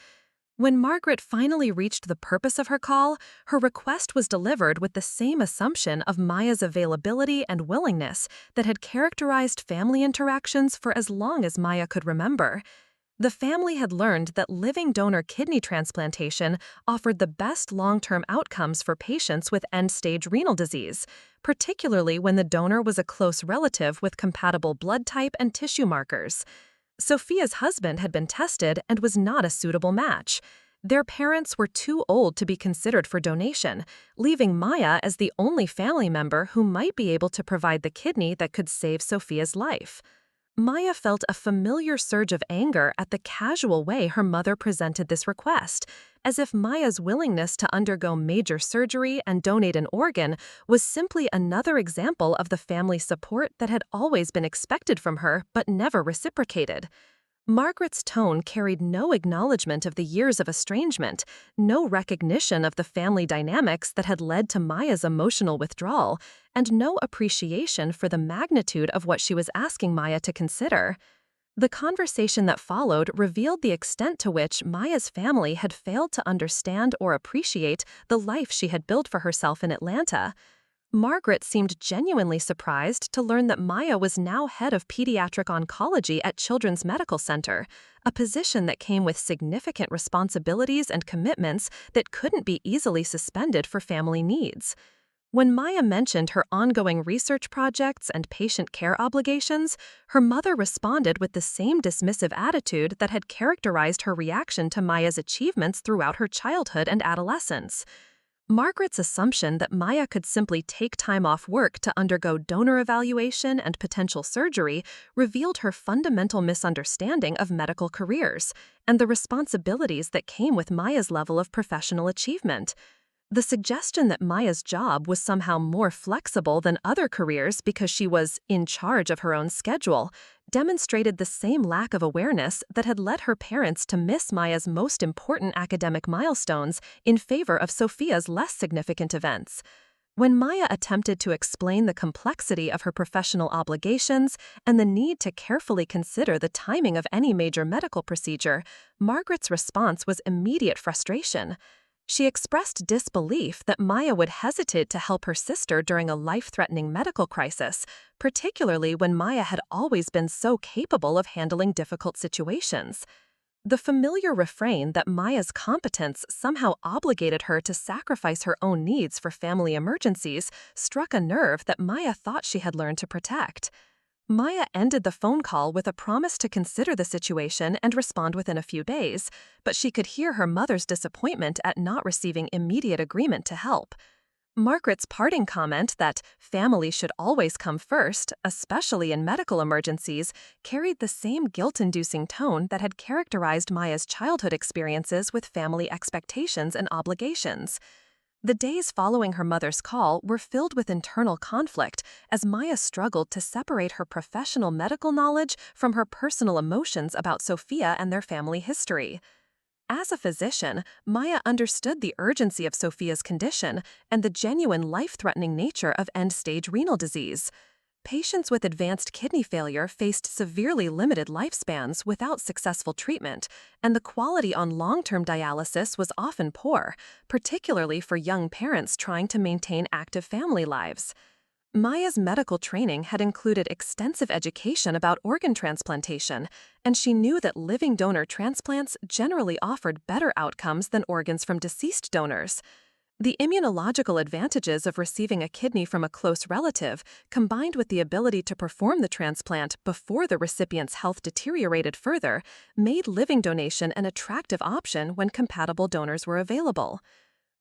When Margaret finally reached the purpose of her call, her request was delivered with the same assumption of Maya's availability and willingness that had characterized family interactions for as long as Maya could remember. The family had learned that living donor kidney transplantation offered the best long-term outcomes for patients with end-stage renal disease, particularly when the donor was a close relative with compatible blood type and tissue markers. Sophia's husband had been tested and was not a suitable match. Their parents were too old to be considered for donation, leaving Maya as the only family member who might be able to provide the kidney that could save Sophia's life. Maya felt a familiar surge of anger at the casual way her mother presented this request, as if Maya's willingness to undergo major surgery and donate an organ was simply another example of the family support that had always been expected from her but never reciprocated. Margaret's tone carried no acknowledgment of the years of estrangement, no recognition of the family dynamics that had led to Maya's emotional withdrawal, and no appreciation for the magnitude of what she was asking Maya to consider. The conversation that followed revealed the extent to which Maya's family had failed to understand or appreciate the life she had built for herself in Atlanta. Margaret seemed genuinely surprised to learn that Maya was now head of pediatric oncology at Children's Medical Center, a position that came with significant responsibilities and commitments that couldn't be easily suspended for family needs. When Maya mentioned her ongoing research projects and patient care obligations, her mother responded with the same dismissive attitude that had characterized her reaction to Maya's achievements throughout her childhood and adolescence. Margaret's assumption that Maya could simply take time off work to undergo donor evaluation and potential surgery revealed her fundamental misunderstanding of medical careers and the responsibilities that came with Maya's level of professional achievement. The suggestion that Maya's job was somehow more flexible than other careers because she was in charge of her own schedule demonstrated the same lack of awareness that had led her parents to miss Maya's most important academic milestones in favor of Sophia's less significant events. When Maya attempted to explain the complexity of her professional obligations and the need to carefully consider the timing of any major medical procedure, Margaret's response was immediate frustration. She expressed disbelief that Maya would hesitate to help her sister during a life-threatening medical crisis, particularly when Maya had always been so capable of handling difficult situations. The familiar refrain that Maya's competence somehow obligated her to sacrifice her own needs for family emergencies struck a nerve that Maya thought she had learned to protect. Maya ended the phone call with a promise to consider the situation and respond within a few days, but she could hear her mother's disappointment at not receiving immediate agreement to help. Margaret's parting comment that family should always come first, especially in medical emergencies, carried the same guilt-inducing tone that had characterized Maya's childhood experiences with family expectations and obligations. The days following her mother's call were filled with internal conflict as Maya struggled to separate her professional medical knowledge from her personal emotions about Sophia and their family history. As a physician, Maya understood the urgency of Sophia's condition and the genuine life-threatening nature of end-stage renal disease. Patients with advanced kidney failure faced severely limited lifespans without successful treatment, and the quality on long-term dialysis was often poor, particularly for young parents trying to maintain active family lives. Maya's medical training had included extensive education about organ transplantation, and she knew that living donor transplants generally offered better outcomes than organs from deceased donors. The immunological advantages of receiving a kidney from a close relative, combined with the ability to perform the transplant before the recipient's health deteriorated further, made living donation an attractive option when compatible donors were available.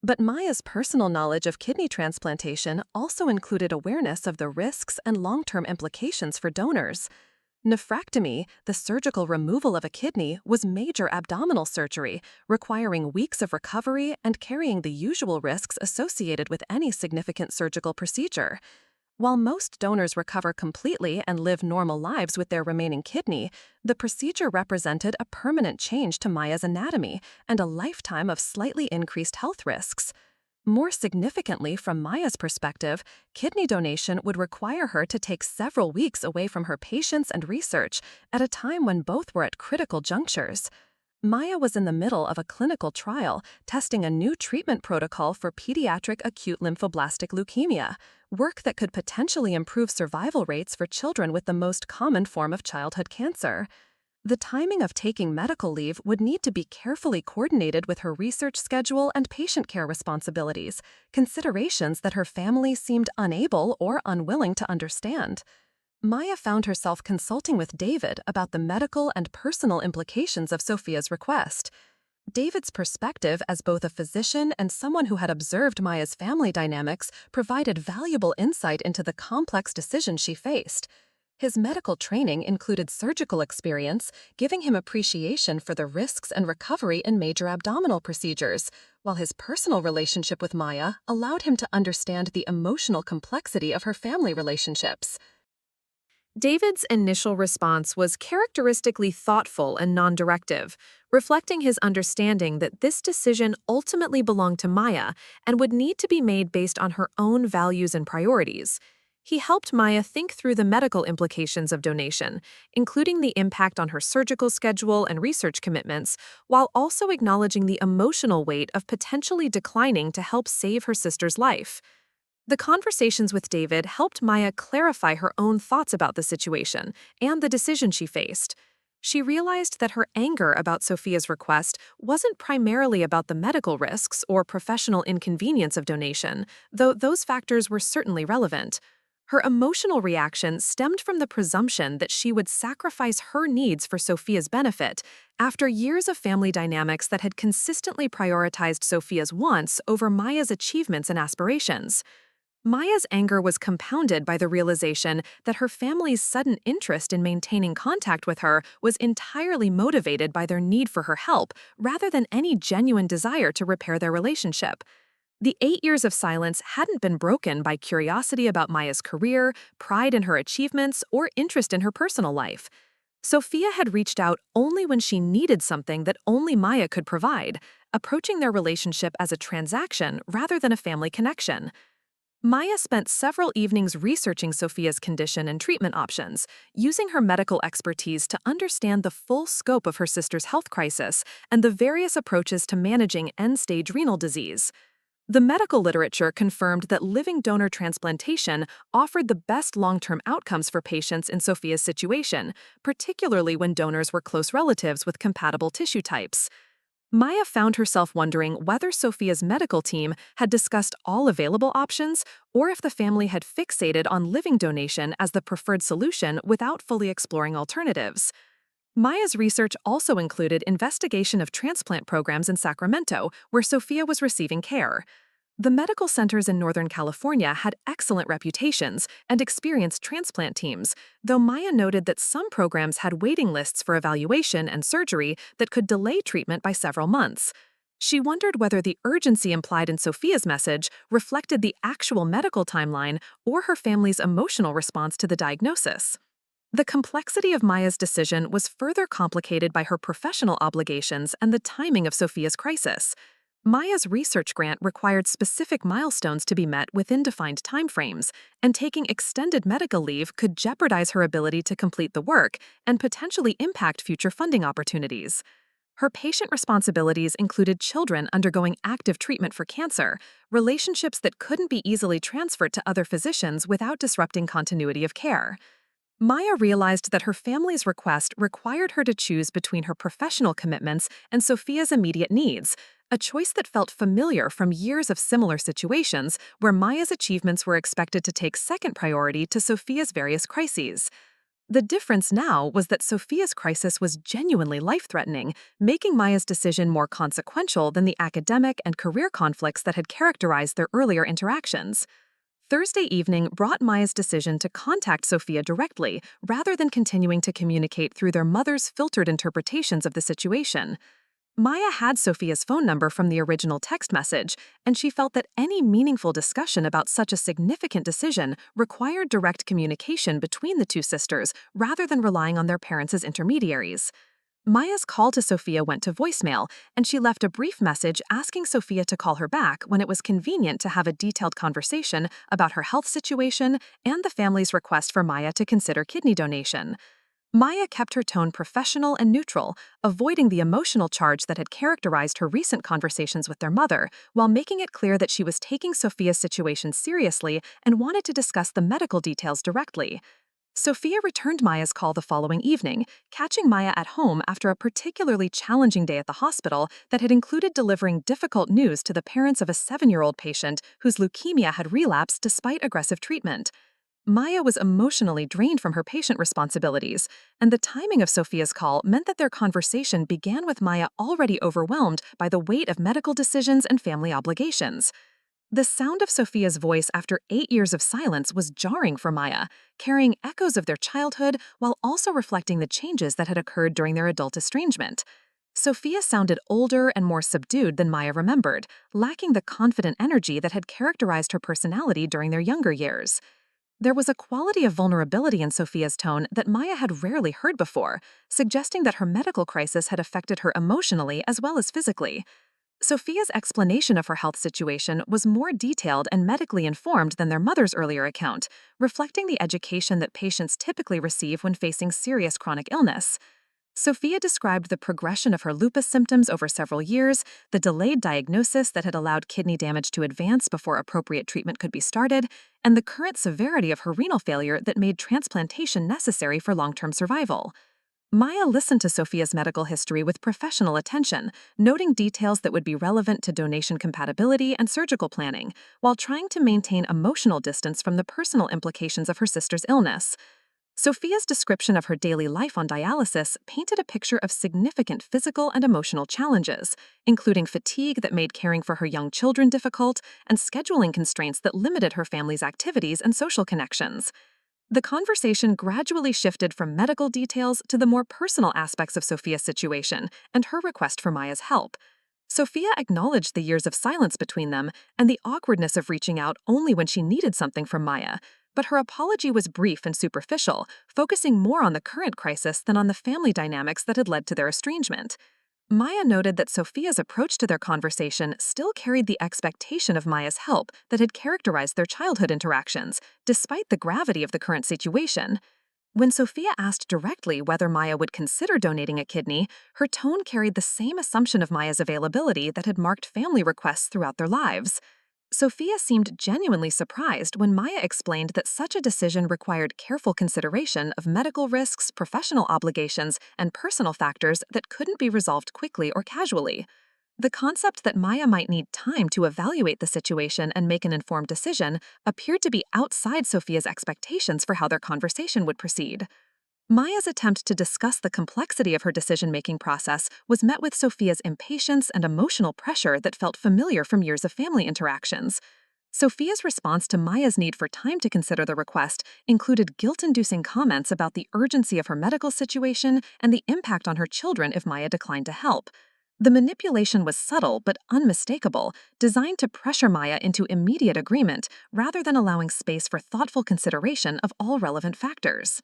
But Maya's personal knowledge of kidney transplantation also included awareness of the risks and long-term implications for donors. Nephrectomy, the surgical removal of a kidney, was major abdominal surgery, requiring weeks of recovery and carrying the usual risks associated with any significant surgical procedure. While most donors recover completely and live normal lives with their remaining kidney, the procedure represented a permanent change to Maya's anatomy and a lifetime of slightly increased health risks. More significantly, from Maya's perspective, kidney donation would require her to take several weeks away from her patients and research at a time when both were at critical junctures. Maya was in the middle of a clinical trial testing a new treatment protocol for pediatric acute lymphoblastic leukemia, work that could potentially improve survival rates for children with the most common form of childhood cancer. The timing of taking medical leave would need to be carefully coordinated with her research schedule and patient care responsibilities, considerations that her family seemed unable or unwilling to understand. Maya found herself consulting with David about the medical and personal implications of Sophia's request. David's perspective as both a physician and someone who had observed Maya's family dynamics provided valuable insight into the complex decision she faced. His medical training included surgical experience, giving him appreciation for the risks and recovery in major abdominal procedures, while his personal relationship with Maya allowed him to understand the emotional complexity of her family relationships. David's initial response was characteristically thoughtful and non-directive, reflecting his understanding that this decision ultimately belonged to Maya and would need to be made based on her own values and priorities. He helped Maya think through the medical implications of donation, including the impact on her surgical schedule and research commitments, while also acknowledging the emotional weight of potentially declining to help save her sister's life. The conversations with David helped Maya clarify her own thoughts about the situation and the decision she faced. She realized that her anger about Sophia's request wasn't primarily about the medical risks or professional inconvenience of donation, though those factors were certainly relevant. Her emotional reaction stemmed from the presumption that she would sacrifice her needs for Sophia's benefit after years of family dynamics that had consistently prioritized Sophia's wants over Maya's achievements and aspirations. Maya's anger was compounded by the realization that her family's sudden interest in maintaining contact with her was entirely motivated by their need for her help rather than any genuine desire to repair their relationship. The 8 years of silence hadn't been broken by curiosity about Maya's career, pride in her achievements, or interest in her personal life. Sophia had reached out only when she needed something that only Maya could provide, approaching their relationship as a transaction rather than a family connection. Maya spent several evenings researching Sophia's condition and treatment options, using her medical expertise to understand the full scope of her sister's health crisis and the various approaches to managing end-stage renal disease. The medical literature confirmed that living donor transplantation offered the best long-term outcomes for patients in Sophia's situation, particularly when donors were close relatives with compatible tissue types. Maya found herself wondering whether Sophia's medical team had discussed all available options or if the family had fixated on living donation as the preferred solution without fully exploring alternatives. Maya's research also included investigation of transplant programs in Sacramento, where Sophia was receiving care. The medical centers in Northern California had excellent reputations and experienced transplant teams, though Maya noted that some programs had waiting lists for evaluation and surgery that could delay treatment by several months. She wondered whether the urgency implied in Sophia's message reflected the actual medical timeline or her family's emotional response to the diagnosis. The complexity of Maya's decision was further complicated by her professional obligations and the timing of Sophia's crisis. Maya's research grant required specific milestones to be met within defined timeframes, and taking extended medical leave could jeopardize her ability to complete the work and potentially impact future funding opportunities. Her patient responsibilities included children undergoing active treatment for cancer, relationships that couldn't be easily transferred to other physicians without disrupting continuity of care. Maya realized that her family's request required her to choose between her professional commitments and Sophia's immediate needs, a choice that felt familiar from years of similar situations where Maya's achievements were expected to take second priority to Sophia's various crises. The difference now was that Sophia's crisis was genuinely life-threatening, making Maya's decision more consequential than the academic and career conflicts that had characterized their earlier interactions. Thursday evening brought Maya's decision to contact Sophia directly rather than continuing to communicate through their mother's filtered interpretations of the situation. Maya had Sophia's phone number from the original text message, and she felt that any meaningful discussion about such a significant decision required direct communication between the two sisters rather than relying on their parents as intermediaries. Maya's call to Sophia went to voicemail, and she left a brief message asking Sophia to call her back when it was convenient to have a detailed conversation about her health situation and the family's request for Maya to consider kidney donation. Maya kept her tone professional and neutral, avoiding the emotional charge that had characterized her recent conversations with their mother, while making it clear that she was taking Sophia's situation seriously and wanted to discuss the medical details directly. Sophia returned Maya's call the following evening, catching Maya at home after a particularly challenging day at the hospital that had included delivering difficult news to the parents of a 7-year-old patient whose leukemia had relapsed despite aggressive treatment. Maya was emotionally drained from her patient responsibilities, and the timing of Sophia's call meant that their conversation began with Maya already overwhelmed by the weight of medical decisions and family obligations. The sound of Sophia's voice after 8 years of silence was jarring for Maya, carrying echoes of their childhood while also reflecting the changes that had occurred during their adult estrangement. Sophia sounded older and more subdued than Maya remembered, lacking the confident energy that had characterized her personality during their younger years. There was a quality of vulnerability in Sophia's tone that Maya had rarely heard before, suggesting that her medical crisis had affected her emotionally as well as physically. Sophia's explanation of her health situation was more detailed and medically informed than their mother's earlier account, reflecting the education that patients typically receive when facing serious chronic illness. Sophia described the progression of her lupus symptoms over several years, the delayed diagnosis that had allowed kidney damage to advance before appropriate treatment could be started, and the current severity of her renal failure that made transplantation necessary for long-term survival. Maya listened to Sophia's medical history with professional attention, noting details that would be relevant to donation compatibility and surgical planning, while trying to maintain emotional distance from the personal implications of her sister's illness. Sophia's description of her daily life on dialysis painted a picture of significant physical and emotional challenges, including fatigue that made caring for her young children difficult and scheduling constraints that limited her family's activities and social connections. The conversation gradually shifted from medical details to the more personal aspects of Sophia's situation and her request for Maya's help. Sophia acknowledged the years of silence between them and the awkwardness of reaching out only when she needed something from Maya, but her apology was brief and superficial, focusing more on the current crisis than on the family dynamics that had led to their estrangement. Maya noted that Sophia's approach to their conversation still carried the expectation of Maya's help that had characterized their childhood interactions, despite the gravity of the current situation. When Sophia asked directly whether Maya would consider donating a kidney, her tone carried the same assumption of Maya's availability that had marked family requests throughout their lives. Sophia seemed genuinely surprised when Maya explained that such a decision required careful consideration of medical risks, professional obligations, and personal factors that couldn't be resolved quickly or casually. The concept that Maya might need time to evaluate the situation and make an informed decision appeared to be outside Sophia's expectations for how their conversation would proceed. Maya's attempt to discuss the complexity of her decision-making process was met with Sophia's impatience and emotional pressure that felt familiar from years of family interactions. Sophia's response to Maya's need for time to consider the request included guilt-inducing comments about the urgency of her medical situation and the impact on her children if Maya declined to help. The manipulation was subtle but unmistakable, designed to pressure Maya into immediate agreement rather than allowing space for thoughtful consideration of all relevant factors.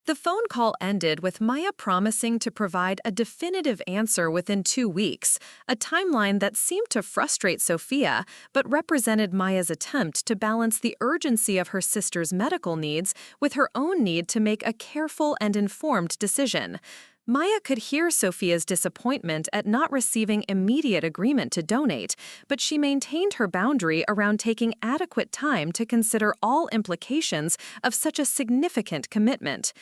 The phone call ended with Maya promising to provide a definitive answer within 2 weeks, a timeline that seemed to frustrate Sophia, but represented Maya's attempt to balance the urgency of her sister's medical needs with her own need to make a careful and informed decision. Maya could hear Sophia's disappointment at not receiving immediate agreement to donate, but she maintained her boundary around taking adequate time to consider all implications of such a significant commitment.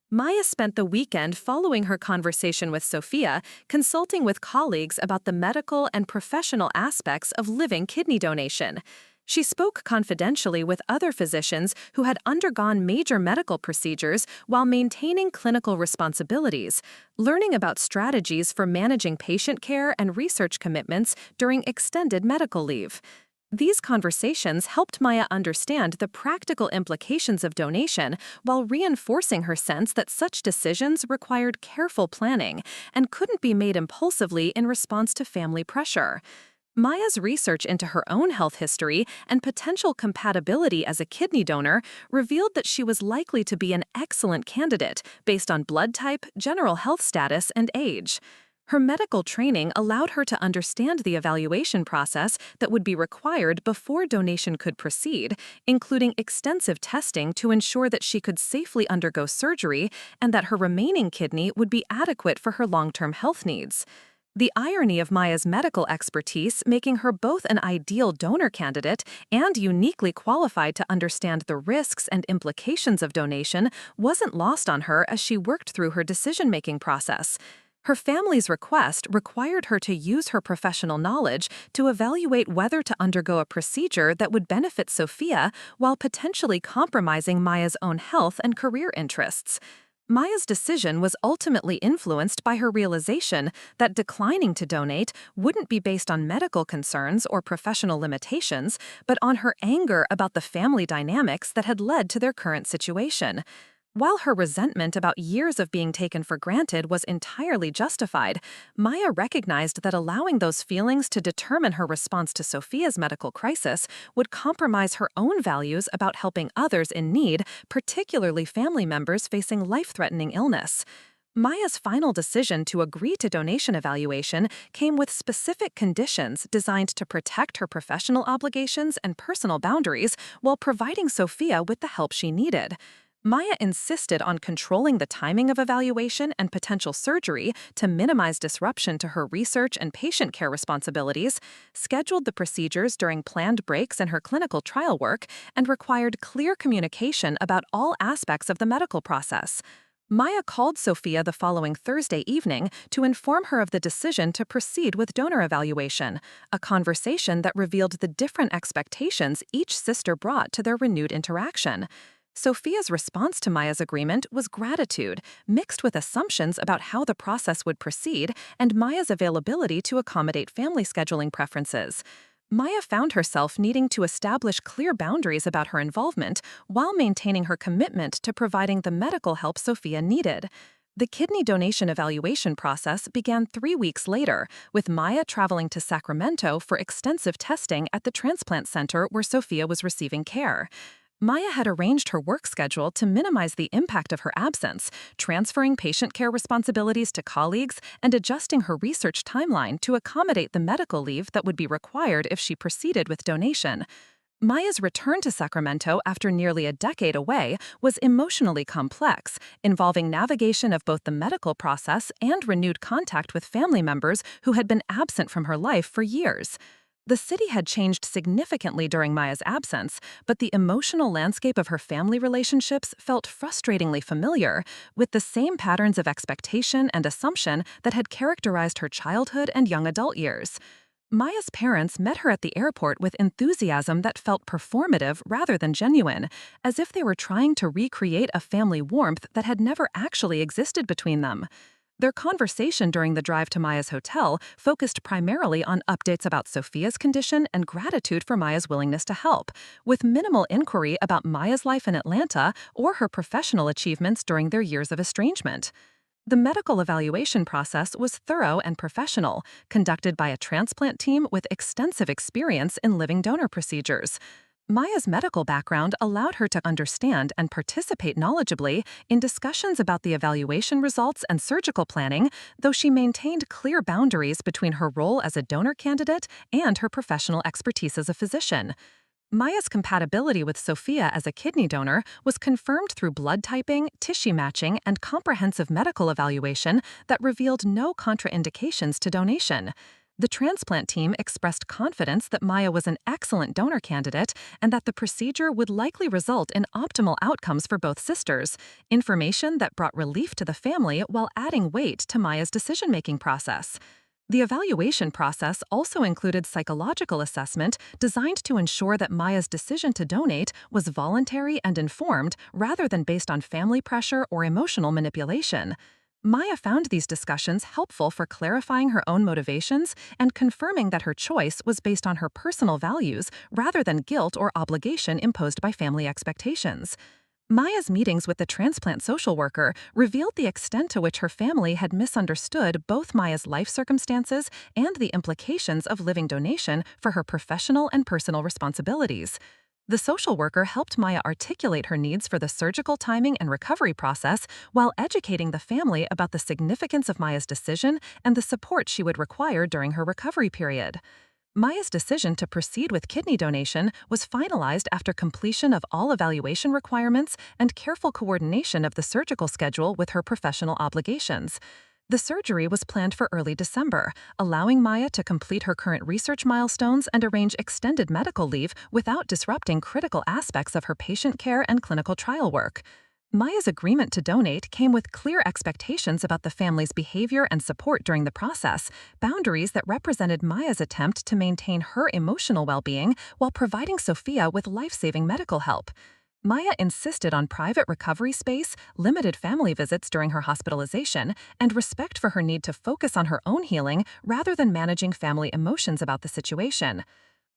Maya spent the weekend following her conversation with Sophia, consulting with colleagues about the medical and professional aspects of living kidney donation. She spoke confidentially with other physicians who had undergone major medical procedures while maintaining clinical responsibilities, learning about strategies for managing patient care and research commitments during extended medical leave. These conversations helped Maya understand the practical implications of donation while reinforcing her sense that such decisions required careful planning and couldn't be made impulsively in response to family pressure. Maya's research into her own health history and potential compatibility as a kidney donor revealed that she was likely to be an excellent candidate based on blood type, general health status, and age. Her medical training allowed her to understand the evaluation process that would be required before donation could proceed, including extensive testing to ensure that she could safely undergo surgery and that her remaining kidney would be adequate for her long-term health needs. The irony of Maya's medical expertise making her both an ideal donor candidate and uniquely qualified to understand the risks and implications of donation wasn't lost on her as she worked through her decision-making process. Her family's request required her to use her professional knowledge to evaluate whether to undergo a procedure that would benefit Sophia while potentially compromising Maya's own health and career interests. Maya's decision was ultimately influenced by her realization that declining to donate wouldn't be based on medical concerns or professional limitations, but on her anger about the family dynamics that had led to their current situation. While her resentment about years of being taken for granted was entirely justified, Maya recognized that allowing those feelings to determine her response to Sophia's medical crisis would compromise her own values about helping others in need, particularly family members facing life-threatening illness. Maya's final decision to agree to donation evaluation came with specific conditions designed to protect her professional obligations and personal boundaries while providing Sophia with the help she needed. Maya insisted on controlling the timing of evaluation and potential surgery to minimize disruption to her research and patient care responsibilities, scheduled the procedures during planned breaks in her clinical trial work, and required clear communication about all aspects of the medical process. Maya called Sophia the following Thursday evening to inform her of the decision to proceed with donor evaluation, a conversation that revealed the different expectations each sister brought to their renewed interaction. Sophia's response to Maya's agreement was gratitude, mixed with assumptions about how the process would proceed and Maya's availability to accommodate family scheduling preferences. Maya found herself needing to establish clear boundaries about her involvement while maintaining her commitment to providing the medical help Sophia needed. The kidney donation evaluation process began 3 weeks later, with Maya traveling to Sacramento for extensive testing at the transplant center where Sophia was receiving care. Maya had arranged her work schedule to minimize the impact of her absence, transferring patient care responsibilities to colleagues and adjusting her research timeline to accommodate the medical leave that would be required if she proceeded with donation. Maya's return to Sacramento after nearly a decade away was emotionally complex, involving navigation of both the medical process and renewed contact with family members who had been absent from her life for years. The city had changed significantly during Maya's absence, but the emotional landscape of her family relationships felt frustratingly familiar, with the same patterns of expectation and assumption that had characterized her childhood and young adult years. Maya's parents met her at the airport with enthusiasm that felt performative rather than genuine, as if they were trying to recreate a family warmth that had never actually existed between them. Their conversation during the drive to Maya's hotel focused primarily on updates about Sophia's condition and gratitude for Maya's willingness to help, with minimal inquiry about Maya's life in Atlanta or her professional achievements during their years of estrangement. The medical evaluation process was thorough and professional, conducted by a transplant team with extensive experience in living donor procedures. Maya's medical background allowed her to understand and participate knowledgeably in discussions about the evaluation results and surgical planning, though she maintained clear boundaries between her role as a donor candidate and her professional expertise as a physician. Maya's compatibility with Sophia as a kidney donor was confirmed through blood typing, tissue matching, and comprehensive medical evaluation that revealed no contraindications to donation. The transplant team expressed confidence that Maya was an excellent donor candidate and that the procedure would likely result in optimal outcomes for both sisters, information that brought relief to the family while adding weight to Maya's decision-making process. The evaluation process also included psychological assessment designed to ensure that Maya's decision to donate was voluntary and informed rather than based on family pressure or emotional manipulation. Maya found these discussions helpful for clarifying her own motivations and confirming that her choice was based on her personal values rather than guilt or obligation imposed by family expectations. Maya's meetings with the transplant social worker revealed the extent to which her family had misunderstood both Maya's life circumstances and the implications of living donation for her professional and personal responsibilities. The social worker helped Maya articulate her needs for the surgical timing and recovery process while educating the family about the significance of Maya's decision and the support she would require during her recovery period. Maya's decision to proceed with kidney donation was finalized after completion of all evaluation requirements and careful coordination of the surgical schedule with her professional obligations. The surgery was planned for early December, allowing Maya to complete her current research milestones and arrange extended medical leave without disrupting critical aspects of her patient care and clinical trial work. Maya's agreement to donate came with clear expectations about the family's behavior and support during the process, boundaries that represented Maya's attempt to maintain her emotional well-being while providing Sophia with life-saving medical help. Maya insisted on private recovery space, limited family visits during her hospitalization, and respect for her need to focus on her own healing rather than managing family emotions about the situation.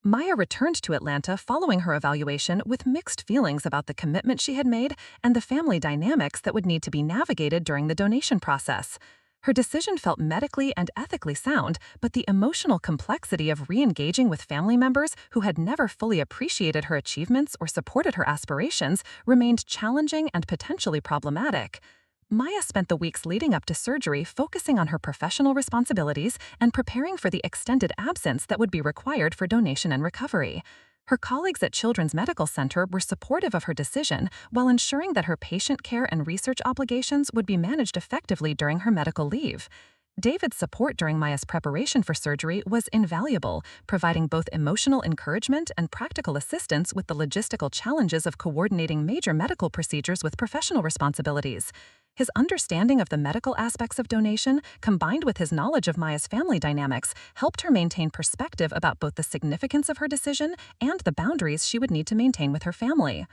Maya returned to Atlanta following her evaluation with mixed feelings about the commitment she had made and the family dynamics that would need to be navigated during the donation process. Her decision felt medically and ethically sound, but the emotional complexity of re-engaging with family members who had never fully appreciated her achievements or supported her aspirations remained challenging and potentially problematic. Maya spent the weeks leading up to surgery focusing on her professional responsibilities and preparing for the extended absence that would be required for donation and recovery. Her colleagues at Children's Medical Center were supportive of her decision while ensuring that her patient care and research obligations would be managed effectively during her medical leave. David's support during Maya's preparation for surgery was invaluable, providing both emotional encouragement and practical assistance with the logistical challenges of coordinating major medical procedures with professional responsibilities. His understanding of the medical aspects of donation, combined with his knowledge of Maya's family dynamics, helped her maintain perspective about both the significance of her decision and the boundaries she would need to maintain with her family.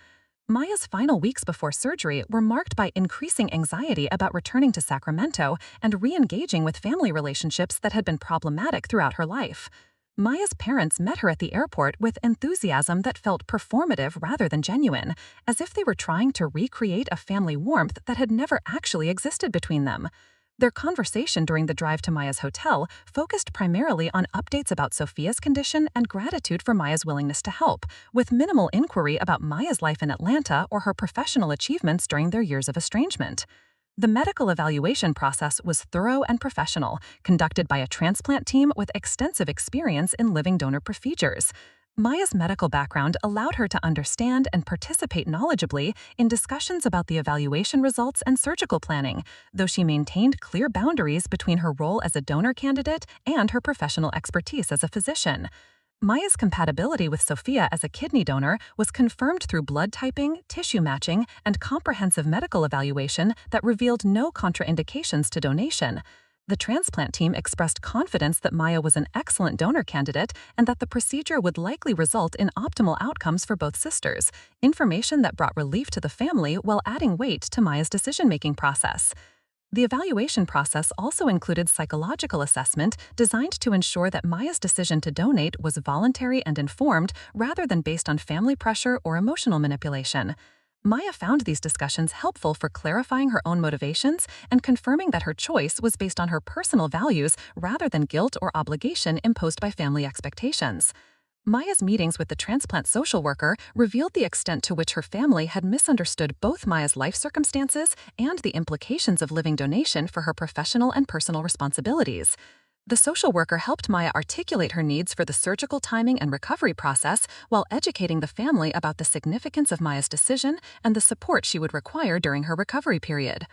Maya's final weeks before surgery were marked by increasing anxiety about returning to Sacramento and re-engaging with family relationships that had been problematic throughout her life. Maya's parents met her at the airport with enthusiasm that felt performative rather than genuine, as if they were trying to recreate a family warmth that had never actually existed between them. Their conversation during the drive to Maya's hotel focused primarily on updates about Sophia's condition and gratitude for Maya's willingness to help, with minimal inquiry about Maya's life in Atlanta or her professional achievements during their years of estrangement. The medical evaluation process was thorough and professional, conducted by a transplant team with extensive experience in living donor procedures. Maya's medical background allowed her to understand and participate knowledgeably in discussions about the evaluation results and surgical planning, though she maintained clear boundaries between her role as a donor candidate and her professional expertise as a physician. Maya's compatibility with Sophia as a kidney donor was confirmed through blood typing, tissue matching, and comprehensive medical evaluation that revealed no contraindications to donation. The transplant team expressed confidence that Maya was an excellent donor candidate and that the procedure would likely result in optimal outcomes for both sisters, information that brought relief to the family while adding weight to Maya's decision-making process. The evaluation process also included psychological assessment designed to ensure that Maya's decision to donate was voluntary and informed rather than based on family pressure or emotional manipulation. Maya found these discussions helpful for clarifying her own motivations and confirming that her choice was based on her personal values rather than guilt or obligation imposed by family expectations. Maya's meetings with the transplant social worker revealed the extent to which her family had misunderstood both Maya's life circumstances and the implications of living donation for her professional and personal responsibilities. The social worker helped Maya articulate her needs for the surgical timing and recovery process while educating the family about the significance of Maya's decision and the support she would require during her recovery period.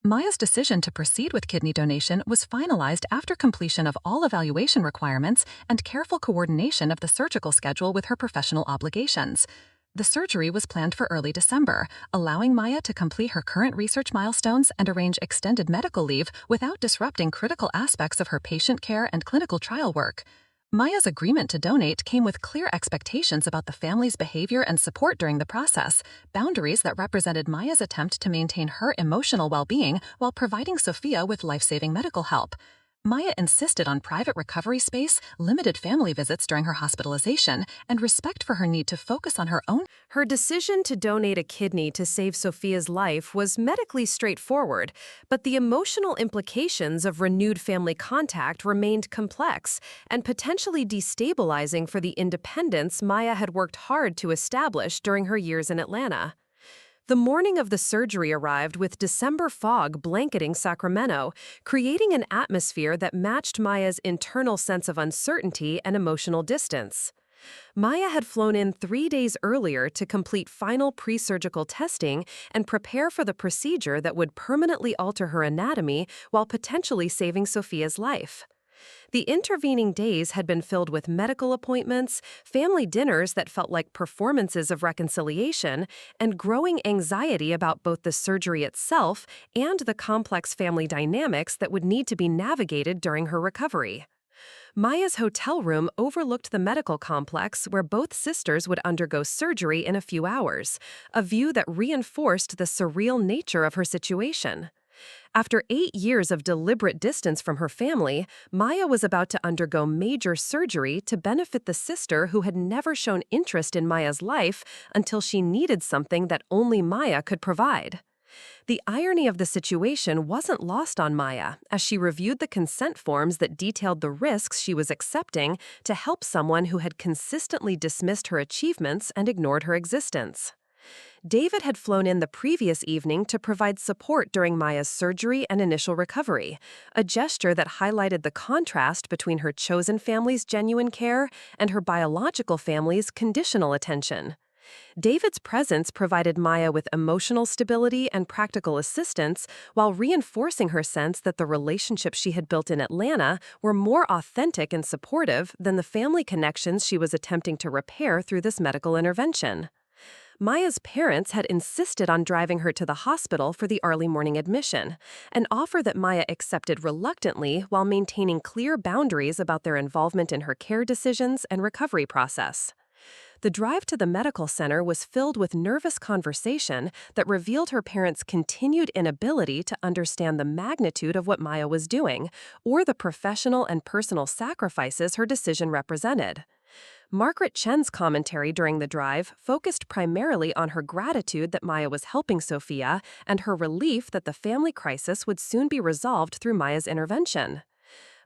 Maya's decision to proceed with kidney donation was finalized after completion of all evaluation requirements and careful coordination of the surgical schedule with her professional obligations. The surgery was planned for early December, allowing Maya to complete her current research milestones and arrange extended medical leave without disrupting critical aspects of her patient care and clinical trial work. Maya's agreement to donate came with clear expectations about the family's behavior and support during the process, boundaries that represented Maya's attempt to maintain her emotional well-being while providing Sophia with life-saving medical help. Maya insisted on private recovery space, limited family visits during her hospitalization, and respect for her need to focus on her own. Her decision to donate a kidney to save Sophia's life was medically straightforward, but the emotional implications of renewed family contact remained complex and potentially destabilizing for the independence Maya had worked hard to establish during her years in Atlanta. The morning of the surgery arrived with December fog blanketing Sacramento, creating an atmosphere that matched Maya's internal sense of uncertainty and emotional distance. Maya had flown in 3 days earlier to complete final pre-surgical testing and prepare for the procedure that would permanently alter her anatomy while potentially saving Sophia's life. The intervening days had been filled with medical appointments, family dinners that felt like performances of reconciliation, and growing anxiety about both the surgery itself and the complex family dynamics that would need to be navigated during her recovery. Maya's hotel room overlooked the medical complex where both sisters would undergo surgery in a few hours, a view that reinforced the surreal nature of her situation. After 8 years of deliberate distance from her family, Maya was about to undergo major surgery to benefit the sister who had never shown interest in Maya's life until she needed something that only Maya could provide. The irony of the situation wasn't lost on Maya as she reviewed the consent forms that detailed the risks she was accepting to help someone who had consistently dismissed her achievements and ignored her existence. David had flown in the previous evening to provide support during Maya's surgery and initial recovery, a gesture that highlighted the contrast between her chosen family's genuine care and her biological family's conditional attention. David's presence provided Maya with emotional stability and practical assistance while reinforcing her sense that the relationships she had built in Atlanta were more authentic and supportive than the family connections she was attempting to repair through this medical intervention. Maya's parents had insisted on driving her to the hospital for the early morning admission, an offer that Maya accepted reluctantly while maintaining clear boundaries about their involvement in her care decisions and recovery process. The drive to the medical center was filled with nervous conversation that revealed her parents' continued inability to understand the magnitude of what Maya was doing or the professional and personal sacrifices her decision represented. Margaret Chen's commentary during the drive focused primarily on her gratitude that Maya was helping Sophia and her relief that the family crisis would soon be resolved through Maya's intervention.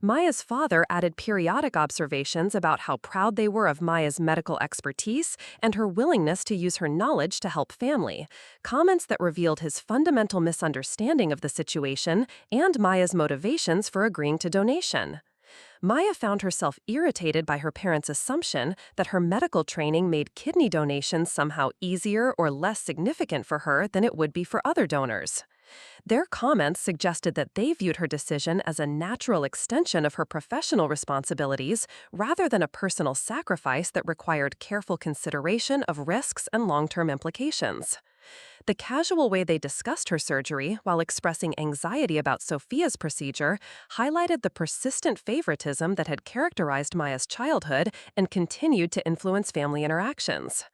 Maya's father added periodic observations about how proud they were of Maya's medical expertise and her willingness to use her knowledge to help family, comments that revealed his fundamental misunderstanding of the situation and Maya's motivations for agreeing to donation. Maya found herself irritated by her parents' assumption that her medical training made kidney donations somehow easier or less significant for her than it would be for other donors. Their comments suggested that they viewed her decision as a natural extension of her professional responsibilities rather than a personal sacrifice that required careful consideration of risks and long-term implications. The casual way they discussed her surgery, while expressing anxiety about Sophia's procedure, highlighted the persistent favoritism that had characterized Maya's childhood and continued to influence family interactions.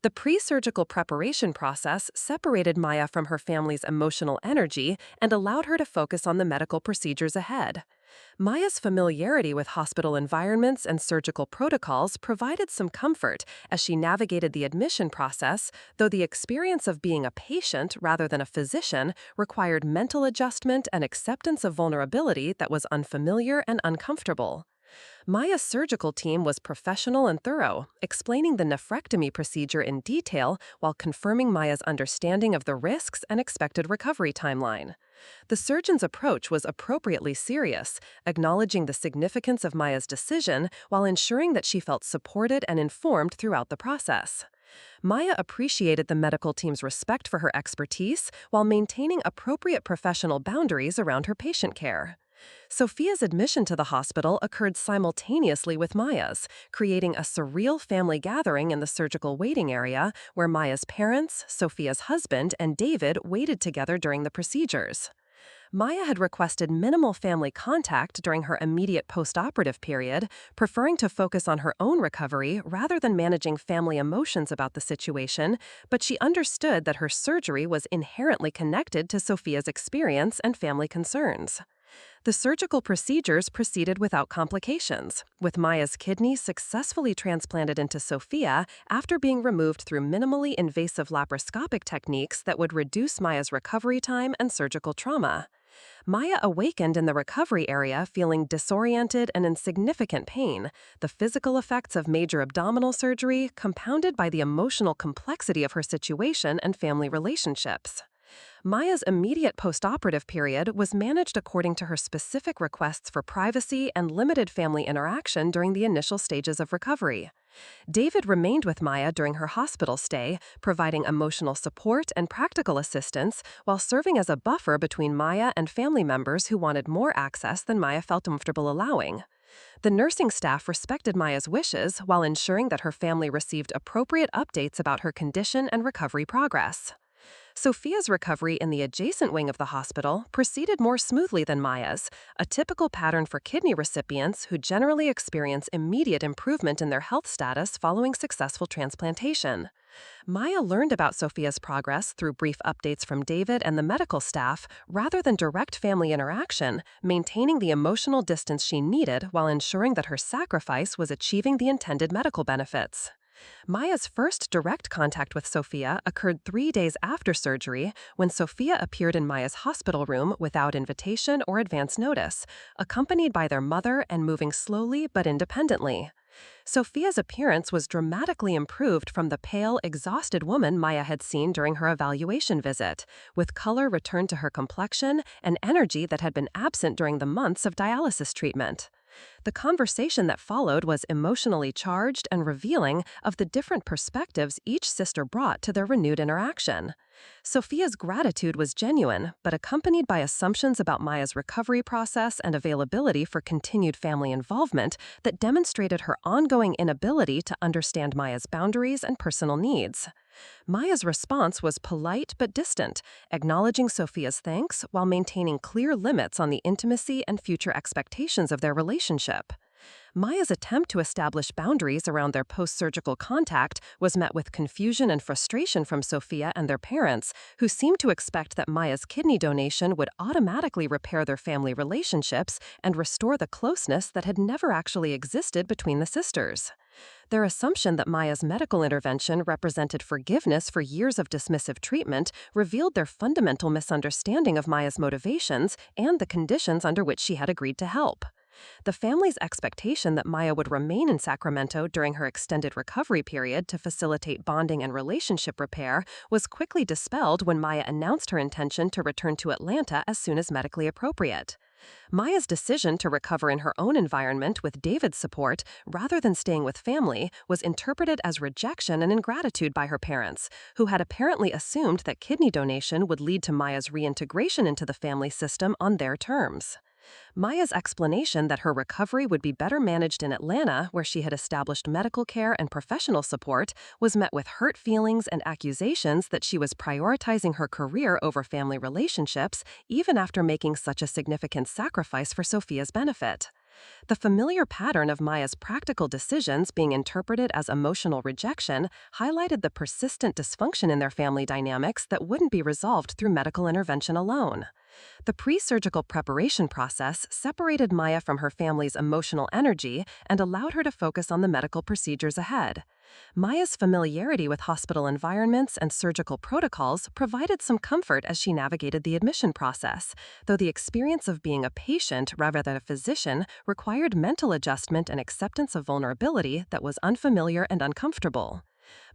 The pre-surgical preparation process separated Maya from her family's emotional energy and allowed her to focus on the medical procedures ahead. Maya's familiarity with hospital environments and surgical protocols provided some comfort as she navigated the admission process, though the experience of being a patient rather than a physician required mental adjustment and acceptance of vulnerability that was unfamiliar and uncomfortable. Maya's surgical team was professional and thorough, explaining the nephrectomy procedure in detail while confirming Maya's understanding of the risks and expected recovery timeline. The surgeon's approach was appropriately serious, acknowledging the significance of Maya's decision while ensuring that she felt supported and informed throughout the process. Maya appreciated the medical team's respect for her expertise while maintaining appropriate professional boundaries around her patient care. Sophia's admission to the hospital occurred simultaneously with Maya's, creating a surreal family gathering in the surgical waiting area where Maya's parents, Sophia's husband, and David waited together during the procedures. Maya had requested minimal family contact during her immediate post-operative period, preferring to focus on her own recovery rather than managing family emotions about the situation, but she understood that her surgery was inherently connected to Sophia's experience and family concerns. The surgical procedures proceeded without complications, with Maya's kidney successfully transplanted into Sophia after being removed through minimally invasive laparoscopic techniques that would reduce Maya's recovery time and surgical trauma. Maya awakened in the recovery area feeling disoriented and in significant pain, the physical effects of major abdominal surgery compounded by the emotional complexity of her situation and family relationships. Maya's immediate postoperative period was managed according to her specific requests for privacy and limited family interaction during the initial stages of recovery. David remained with Maya during her hospital stay, providing emotional support and practical assistance while serving as a buffer between Maya and family members who wanted more access than Maya felt comfortable allowing. The nursing staff respected Maya's wishes while ensuring that her family received appropriate updates about her condition and recovery progress. Sophia's recovery in the adjacent wing of the hospital proceeded more smoothly than Maya's, a typical pattern for kidney recipients who generally experience immediate improvement in their health status following successful transplantation. Maya learned about Sophia's progress through brief updates from David and the medical staff rather than direct family interaction, maintaining the emotional distance she needed while ensuring that her sacrifice was achieving the intended medical benefits. Maya's first direct contact with Sophia occurred 3 days after surgery when Sophia appeared in Maya's hospital room without invitation or advance notice, accompanied by their mother and moving slowly but independently. Sophia's appearance was dramatically improved from the pale, exhausted woman Maya had seen during her evaluation visit, with color returned to her complexion and energy that had been absent during the months of dialysis treatment. The conversation that followed was emotionally charged and revealing of the different perspectives each sister brought to their renewed interaction. Sophia's gratitude was genuine, but accompanied by assumptions about Maya's recovery process and availability for continued family involvement that demonstrated her ongoing inability to understand Maya's boundaries and personal needs. Maya's response was polite but distant, acknowledging Sophia's thanks while maintaining clear limits on the intimacy and future expectations of their relationship. Maya's attempt to establish boundaries around their post-surgical contact was met with confusion and frustration from Sophia and their parents, who seemed to expect that Maya's kidney donation would automatically repair their family relationships and restore the closeness that had never actually existed between the sisters. Their assumption that Maya's medical intervention represented forgiveness for years of dismissive treatment revealed their fundamental misunderstanding of Maya's motivations and the conditions under which she had agreed to help. The family's expectation that Maya would remain in Sacramento during her extended recovery period to facilitate bonding and relationship repair was quickly dispelled when Maya announced her intention to return to Atlanta as soon as medically appropriate. Maya's decision to recover in her own environment with David's support, rather than staying with family, was interpreted as rejection and ingratitude by her parents, who had apparently assumed that kidney donation would lead to Maya's reintegration into the family system on their terms. Maya's explanation that her recovery would be better managed in Atlanta, where she had established medical care and professional support, was met with hurt feelings and accusations that she was prioritizing her career over family relationships, even after making such a significant sacrifice for Sophia's benefit. The familiar pattern of Maya's practical decisions being interpreted as emotional rejection highlighted the persistent dysfunction in their family dynamics that wouldn't be resolved through medical intervention alone. The pre-surgical preparation process separated Maya from her family's emotional energy and allowed her to focus on the medical procedures ahead. Maya's familiarity with hospital environments and surgical protocols provided some comfort as she navigated the admission process, though the experience of being a patient rather than a physician required mental adjustment and acceptance of vulnerability that was unfamiliar and uncomfortable.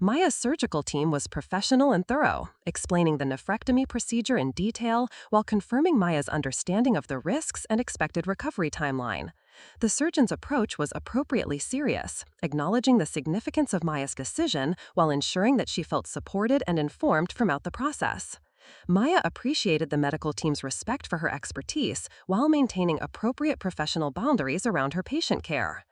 Maya's surgical team was professional and thorough, explaining the nephrectomy procedure in detail while confirming Maya's understanding of the risks and expected recovery timeline. The surgeon's approach was appropriately serious, acknowledging the significance of Maya's decision while ensuring that she felt supported and informed throughout the process. Maya appreciated the medical team's respect for her expertise while maintaining appropriate professional boundaries around her patient care.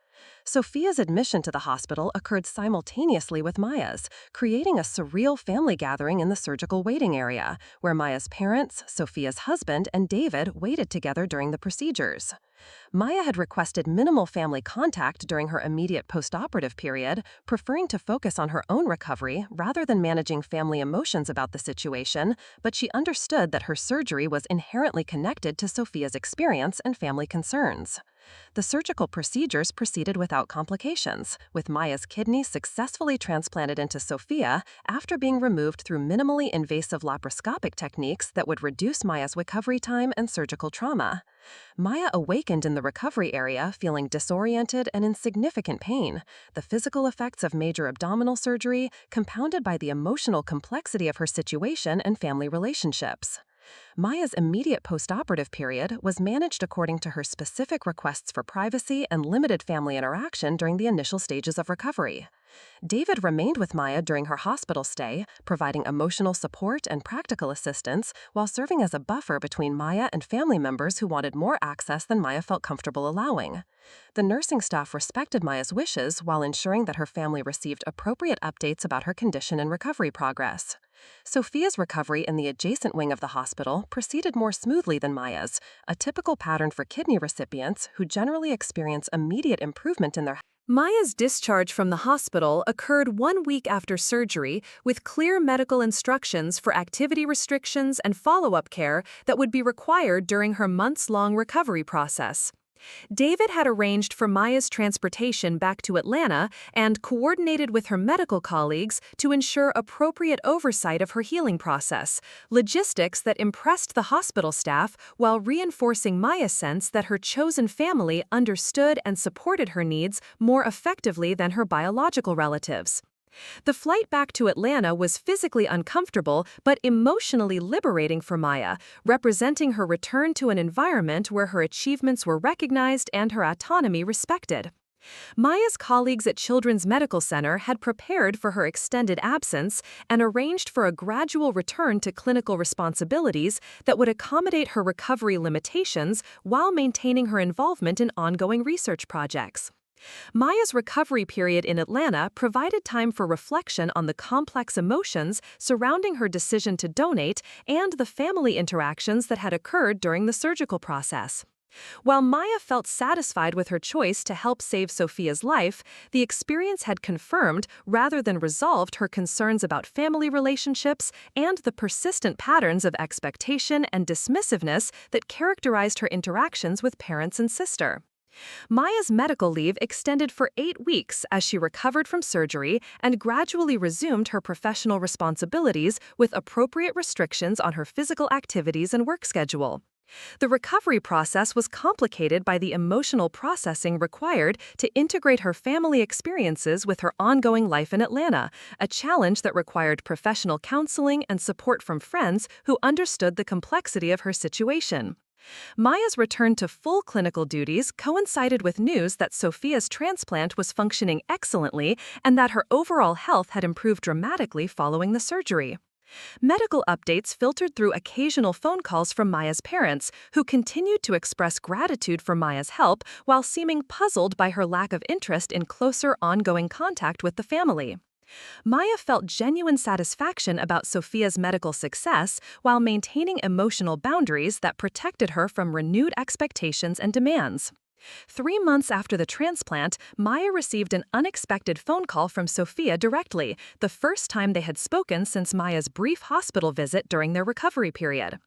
Sophia's admission to the hospital occurred simultaneously with Maya's, creating a surreal family gathering in the surgical waiting area, where Maya's parents, Sophia's husband, and David waited together during the procedures. Maya had requested minimal family contact during her immediate postoperative period, preferring to focus on her own recovery rather than managing family emotions about the situation, but she understood that her surgery was inherently connected to Sophia's experience and family concerns. The surgical procedures proceeded without complications, with Maya's kidney successfully transplanted into Sophia after being removed through minimally invasive laparoscopic techniques that would reduce Maya's recovery time and surgical trauma. Maya awakened in the recovery area feeling disoriented and in significant pain, the physical effects of major abdominal surgery compounded by the emotional complexity of her situation and family relationships. Maya's immediate postoperative period was managed according to her specific requests for privacy and limited family interaction during the initial stages of recovery. David remained with Maya during her hospital stay, providing emotional support and practical assistance while serving as a buffer between Maya and family members who wanted more access than Maya felt comfortable allowing. The nursing staff respected Maya's wishes while ensuring that her family received appropriate updates about her condition and recovery progress. Sophia's recovery in the adjacent wing of the hospital proceeded more smoothly than Maya's, a typical pattern for kidney recipients who generally experience immediate improvement in their. Maya's discharge from the hospital occurred 1 week after surgery with clear medical instructions for activity restrictions and follow-up care that would be required during her months-long recovery process. David had arranged for Maya's transportation back to Atlanta and coordinated with her medical colleagues to ensure appropriate oversight of her healing process, logistics that impressed the hospital staff while reinforcing Maya's sense that her chosen family understood and supported her needs more effectively than her biological relatives. The flight back to Atlanta was physically uncomfortable but emotionally liberating for Maya, representing her return to an environment where her achievements were recognized and her autonomy respected. Maya's colleagues at Children's Medical Center had prepared for her extended absence and arranged for a gradual return to clinical responsibilities that would accommodate her recovery limitations while maintaining her involvement in ongoing research projects. Maya's recovery period in Atlanta provided time for reflection on the complex emotions surrounding her decision to donate and the family interactions that had occurred during the surgical process. While Maya felt satisfied with her choice to help save Sophia's life, the experience had confirmed rather than resolved her concerns about family relationships and the persistent patterns of expectation and dismissiveness that characterized her interactions with parents and sister. Maya's medical leave extended for 8 weeks as she recovered from surgery and gradually resumed her professional responsibilities with appropriate restrictions on her physical activities and work schedule. The recovery process was complicated by the emotional processing required to integrate her family experiences with her ongoing life in Atlanta, a challenge that required professional counseling and support from friends who understood the complexity of her situation. Maya's return to full clinical duties coincided with news that Sophia's transplant was functioning excellently and that her overall health had improved dramatically following the surgery. Medical updates filtered through occasional phone calls from Maya's parents, who continued to express gratitude for Maya's help while seeming puzzled by her lack of interest in closer ongoing contact with the family. Maya felt genuine satisfaction about Sophia's medical success while maintaining emotional boundaries that protected her from renewed expectations and demands. 3 months after the transplant, Maya received an unexpected phone call from Sophia directly, the first time they had spoken since Maya's brief hospital visit during their recovery period.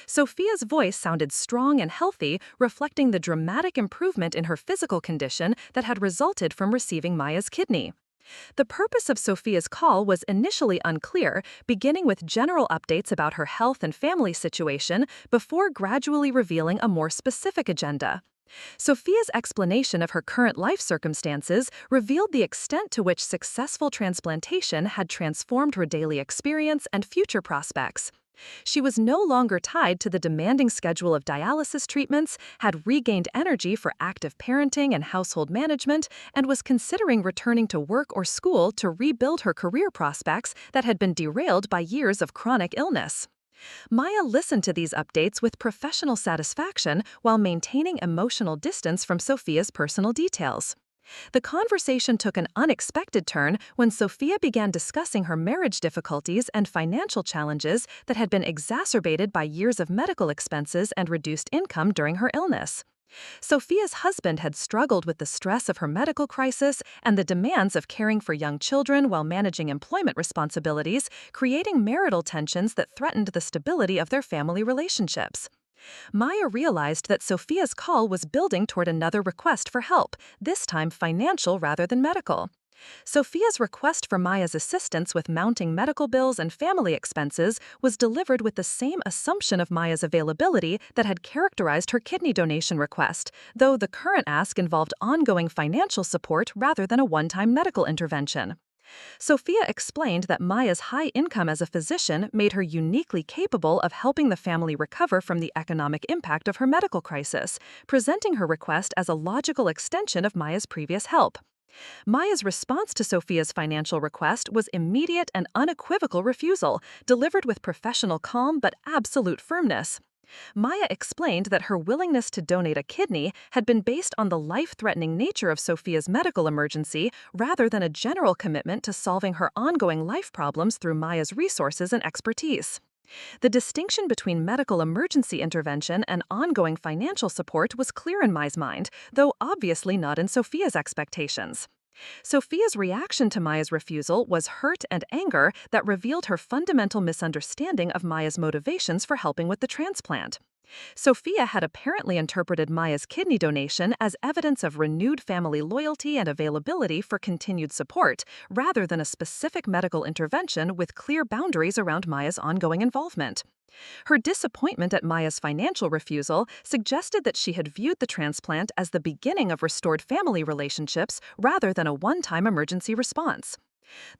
Sophia's voice sounded strong and healthy, reflecting the dramatic improvement in her physical condition that had resulted from receiving Maya's kidney. The purpose of Sophia's call was initially unclear, beginning with general updates about her health and family situation before gradually revealing a more specific agenda. Sophia's explanation of her current life circumstances revealed the extent to which successful transplantation had transformed her daily experience and future prospects. She was no longer tied to the demanding schedule of dialysis treatments, had regained energy for active parenting and household management, and was considering returning to work or school to rebuild her career prospects that had been derailed by years of chronic illness. Maya listened to these updates with professional satisfaction while maintaining emotional distance from Sophia's personal details. The conversation took an unexpected turn when Sophia began discussing her marriage difficulties and financial challenges that had been exacerbated by years of medical expenses and reduced income during her illness. Sophia's husband had struggled with the stress of her medical crisis and the demands of caring for young children while managing employment responsibilities, creating marital tensions that threatened the stability of their family relationships. Maya realized that Sophia's call was building toward another request for help, this time financial rather than medical. Sophia's request for Maya's assistance with mounting medical bills and family expenses was delivered with the same assumption of Maya's availability that had characterized her kidney donation request, though the current ask involved ongoing financial support rather than a one-time medical intervention. Sophia explained that Maya's high income as a physician made her uniquely capable of helping the family recover from the economic impact of her medical crisis, presenting her request as a logical extension of Maya's previous help. Maya's response to Sophia's financial request was immediate and unequivocal refusal, delivered with professional calm but absolute firmness. Maya explained that her willingness to donate a kidney had been based on the life-threatening nature of Sophia's medical emergency rather than a general commitment to solving her ongoing life problems through Maya's resources and expertise. The distinction between medical emergency intervention and ongoing financial support was clear in Maya's mind, though obviously not in Sophia's expectations. Sophia's reaction to Maya's refusal was hurt and anger that revealed her fundamental misunderstanding of Maya's motivations for helping with the transplant. Sophia had apparently interpreted Maya's kidney donation as evidence of renewed family loyalty and availability for continued support, rather than a specific medical intervention with clear boundaries around Maya's ongoing involvement. Her disappointment at Maya's financial refusal suggested that she had viewed the transplant as the beginning of restored family relationships rather than a one-time emergency response.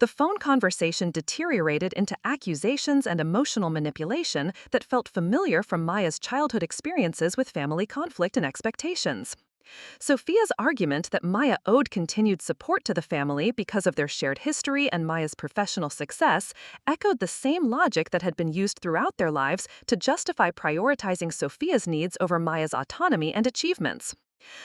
The phone conversation deteriorated into accusations and emotional manipulation that felt familiar from Maya's childhood experiences with family conflict and expectations. Sophia's argument that Maya owed continued support to the family because of their shared history and Maya's professional success echoed the same logic that had been used throughout their lives to justify prioritizing Sophia's needs over Maya's autonomy and achievements.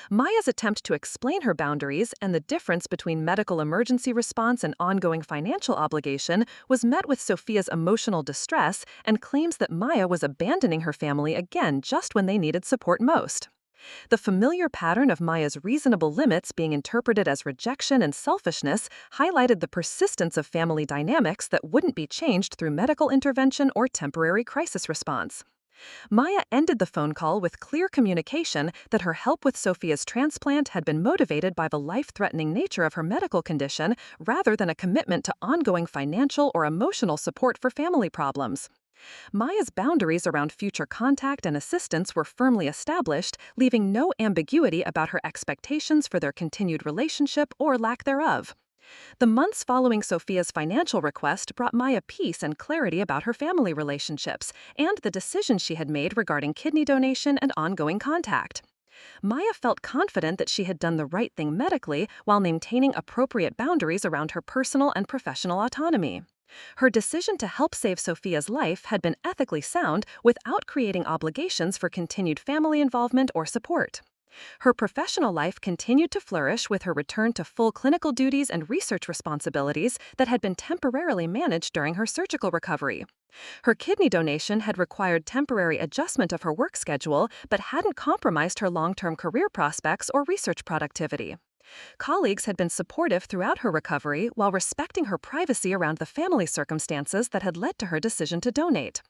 Maya's attempt to explain her boundaries and the difference between medical emergency response and ongoing financial obligation was met with Sophia's emotional distress and claims that Maya was abandoning her family again just when they needed support most. The familiar pattern of Maya's reasonable limits being interpreted as rejection and selfishness highlighted the persistence of family dynamics that wouldn't be changed through medical intervention or temporary crisis response. Maya ended the phone call with clear communication that her help with Sophia's transplant had been motivated by the life-threatening nature of her medical condition rather than a commitment to ongoing financial or emotional support for family problems. Maya's boundaries around future contact and assistance were firmly established, leaving no ambiguity about her expectations for their continued relationship or lack thereof. The months following Sophia's financial request brought Maya peace and clarity about her family relationships and the decisions she had made regarding kidney donation and ongoing contact. Maya felt confident that she had done the right thing medically while maintaining appropriate boundaries around her personal and professional autonomy. Her decision to help save Sophia's life had been ethically sound without creating obligations for continued family involvement or support. Her professional life continued to flourish with her return to full clinical duties and research responsibilities that had been temporarily managed during her surgical recovery. Her kidney donation had required temporary adjustment of her work schedule but hadn't compromised her long-term career prospects or research productivity. Colleagues had been supportive throughout her recovery while respecting her privacy around the family circumstances that had led to her decision to donate.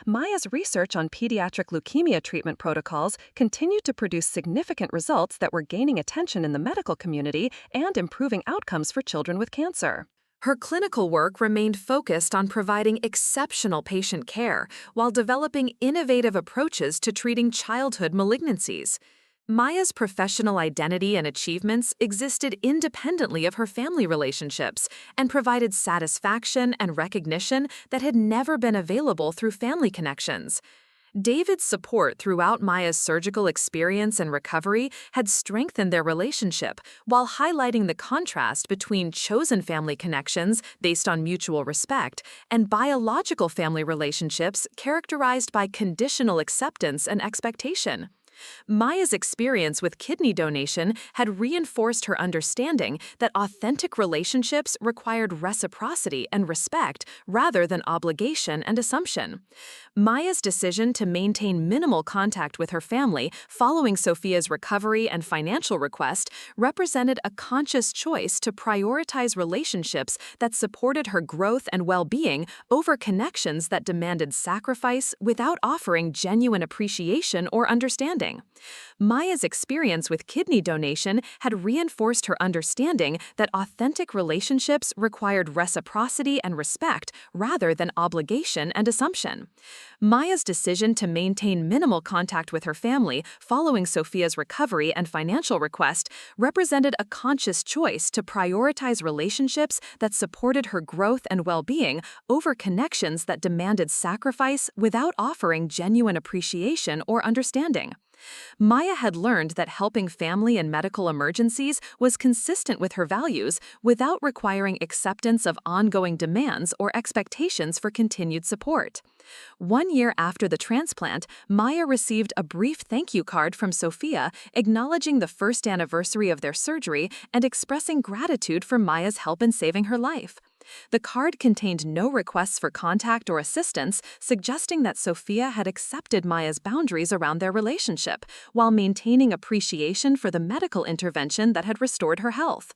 Maya's research on pediatric leukemia treatment protocols continued to produce significant results that were gaining attention in the medical community and improving outcomes for children with cancer. Her clinical work remained focused on providing exceptional patient care while developing innovative approaches to treating childhood malignancies. Maya's professional identity and achievements existed independently of her family relationships and provided satisfaction and recognition that had never been available through family connections. David's support throughout Maya's surgical experience and recovery had strengthened their relationship while highlighting the contrast between chosen family connections based on mutual respect and biological family relationships characterized by conditional acceptance and expectation. Maya's experience with kidney donation had reinforced her understanding that authentic relationships required reciprocity and respect rather than obligation and assumption. Maya's decision to maintain minimal contact with her family following Sophia's recovery and financial request represented a conscious choice to prioritize relationships that supported her growth and well-being over connections that demanded sacrifice without offering genuine appreciation or understanding. Maya's experience with kidney donation had reinforced her understanding that authentic relationships required reciprocity and respect rather than obligation and assumption. Maya's decision to maintain minimal contact with her family following Sophia's recovery and financial request represented a conscious choice to prioritize relationships that supported her growth and well-being over connections that demanded sacrifice without offering genuine appreciation or understanding. Maya had learned that helping family in medical emergencies was consistent with her values without requiring acceptance of ongoing demands or expectations for continued support. 1 year after the transplant, Maya received a brief thank you card from Sophia acknowledging the first anniversary of their surgery and expressing gratitude for Maya's help in saving her life. The card contained no requests for contact or assistance, suggesting that Sophia had accepted Maya's boundaries around their relationship, while maintaining appreciation for the medical intervention that had restored her health.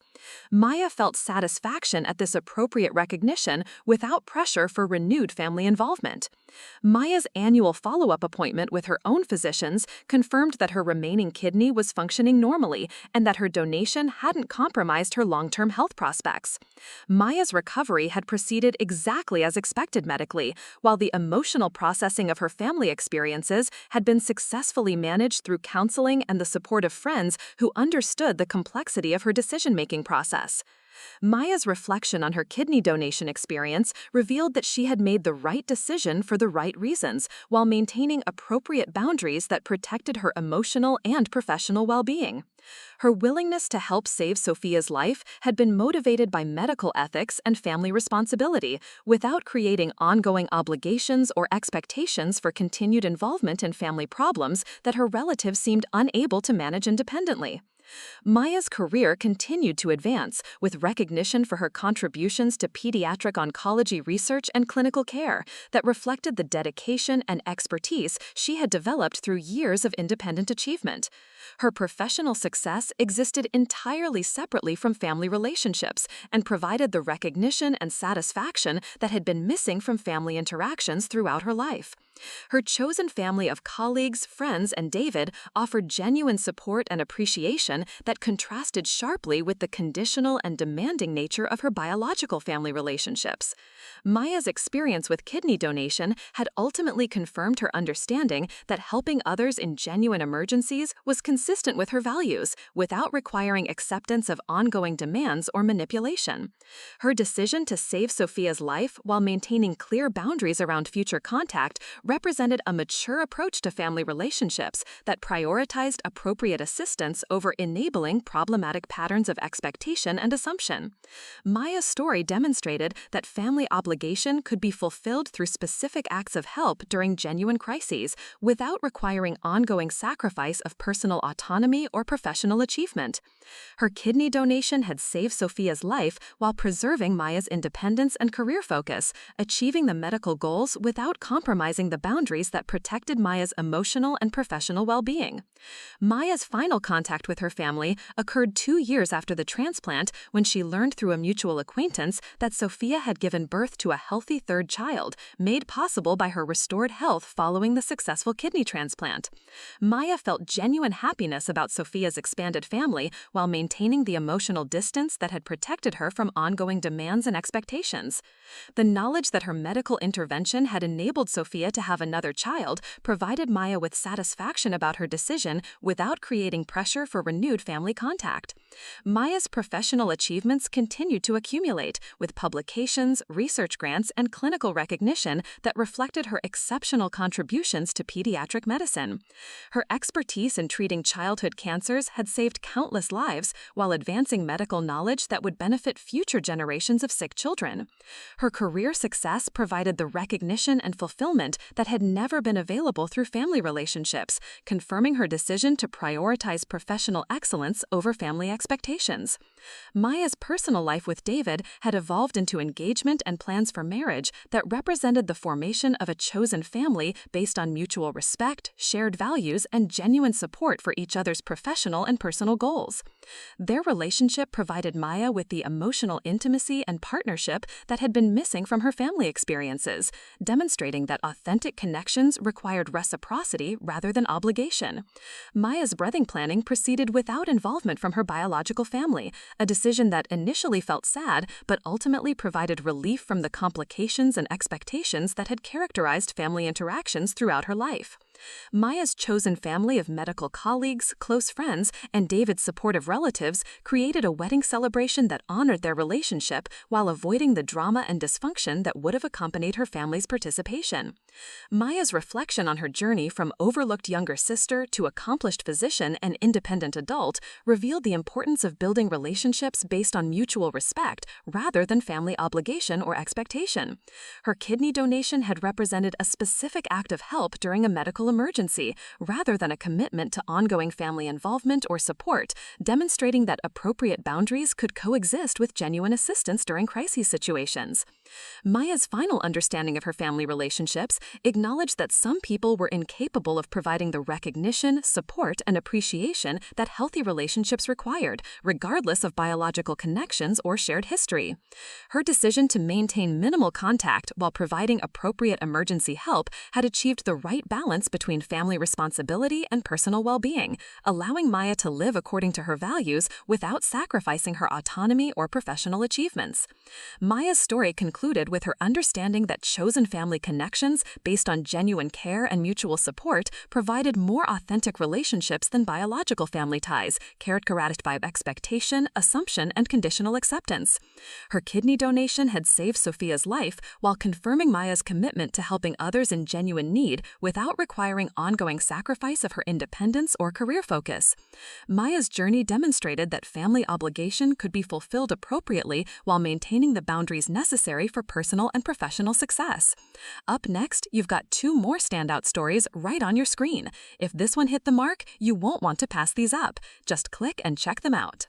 Maya felt satisfaction at this appropriate recognition without pressure for renewed family involvement. Maya's annual follow-up appointment with her own physicians confirmed that her remaining kidney was functioning normally and that her donation hadn't compromised her long-term health prospects. Maya's recovery had proceeded exactly as expected medically, while the emotional processing of her family experiences had been successfully managed through counseling and the support of friends who understood the complexity of her decision-making process. Maya's reflection on her kidney donation experience revealed that she had made the right decision for the right reasons, while maintaining appropriate boundaries that protected her emotional and professional well-being. Her willingness to help save Sophia's life had been motivated by medical ethics and family responsibility, without creating ongoing obligations or expectations for continued involvement in family problems that her relatives seemed unable to manage independently. Maya's career continued to advance, with recognition for her contributions to pediatric oncology research and clinical care that reflected the dedication and expertise she had developed through years of independent achievement. Her professional success existed entirely separately from family relationships and provided the recognition and satisfaction that had been missing from family interactions throughout her life. Her chosen family of colleagues, friends, and David offered genuine support and appreciation that contrasted sharply with the conditional and demanding nature of her biological family relationships. Maya's experience with kidney donation had ultimately confirmed her understanding that helping others in genuine emergencies was consistent with her values, without requiring acceptance of ongoing demands or manipulation. Her decision to save Sophia's life while maintaining clear boundaries around future contact represented a mature approach to family relationships that prioritized appropriate assistance over enabling problematic patterns of expectation and assumption. Maya's story demonstrated that family obligation could be fulfilled through specific acts of help during genuine crises, without requiring ongoing sacrifice of personal autonomy or professional achievement. Her kidney donation had saved Sophia's life while preserving Maya's independence and career focus, achieving the medical goals without compromising the boundaries that protected Maya's emotional and professional well-being. Maya's final contact with her family occurred 2 years after the transplant, when she learned through a mutual acquaintance that Sophia had given birth to a healthy third child, made possible by her restored health following the successful kidney transplant. Maya felt genuine happiness about Sophia's expanded family while maintaining the emotional distance that had protected her from ongoing demands and expectations. The knowledge that her medical intervention had enabled Sophia to have another child provided Maya with satisfaction about her decision without creating pressure for renewed family contact. Maya's professional achievements continued to accumulate, with publications, research grants, and clinical recognition that reflected her exceptional contributions to pediatric medicine. Her expertise in treating childhood cancers had saved countless lives while advancing medical knowledge that would benefit future generations of sick children. Her career success provided the recognition and fulfillment that had never been available through family relationships, confirming her decision to prioritize professional excellence over family expectations. Maya's personal life with David had evolved into engagement and plans for marriage that represented the formation of a chosen family based on mutual respect, shared values, and genuine support for each other's professional and personal goals. Their relationship provided Maya with the emotional intimacy and partnership that had been missing from her family experiences, demonstrating that authentic connections required reciprocity rather than obligation. Maya's breathing planning proceeded without involvement from her biological family, a decision that initially felt sad but ultimately provided relief from the complications and expectations that had characterized family interactions throughout her life. Maya's chosen family of medical colleagues, close friends, and David's supportive relatives created a wedding celebration that honored their relationship while avoiding the drama and dysfunction that would have accompanied her family's participation. Maya's reflection on her journey from overlooked younger sister to accomplished physician and independent adult revealed the importance of building relationships based on mutual respect rather than family obligation or expectation. Her kidney donation had represented a specific act of help during a medical emergency, rather than a commitment to ongoing family involvement or support, demonstrating that appropriate boundaries could coexist with genuine assistance during crisis situations. Maya's final understanding of her family relationships acknowledged that some people were incapable of providing the recognition, support, and appreciation that healthy relationships required, regardless of biological connections or shared history. Her decision to maintain minimal contact while providing appropriate emergency help had achieved the right balance between family responsibility and personal well-being, allowing Maya to live according to her values without sacrificing her autonomy or professional achievements. Maya's story concluded with her understanding that chosen family connections based on genuine care and mutual support provided more authentic relationships than biological family ties, characterized by expectation, assumption, and conditional acceptance. Her kidney donation had saved Sophia's life while confirming Maya's commitment to helping others in genuine need without requiring ongoing sacrifice of her independence or career focus. Maya's journey demonstrated that family obligation could be fulfilled appropriately while maintaining the boundaries necessary for personal and professional success. Up next, you've got two more standout stories right on your screen. If this one hit the mark, you won't want to pass these up. Just click and check them out.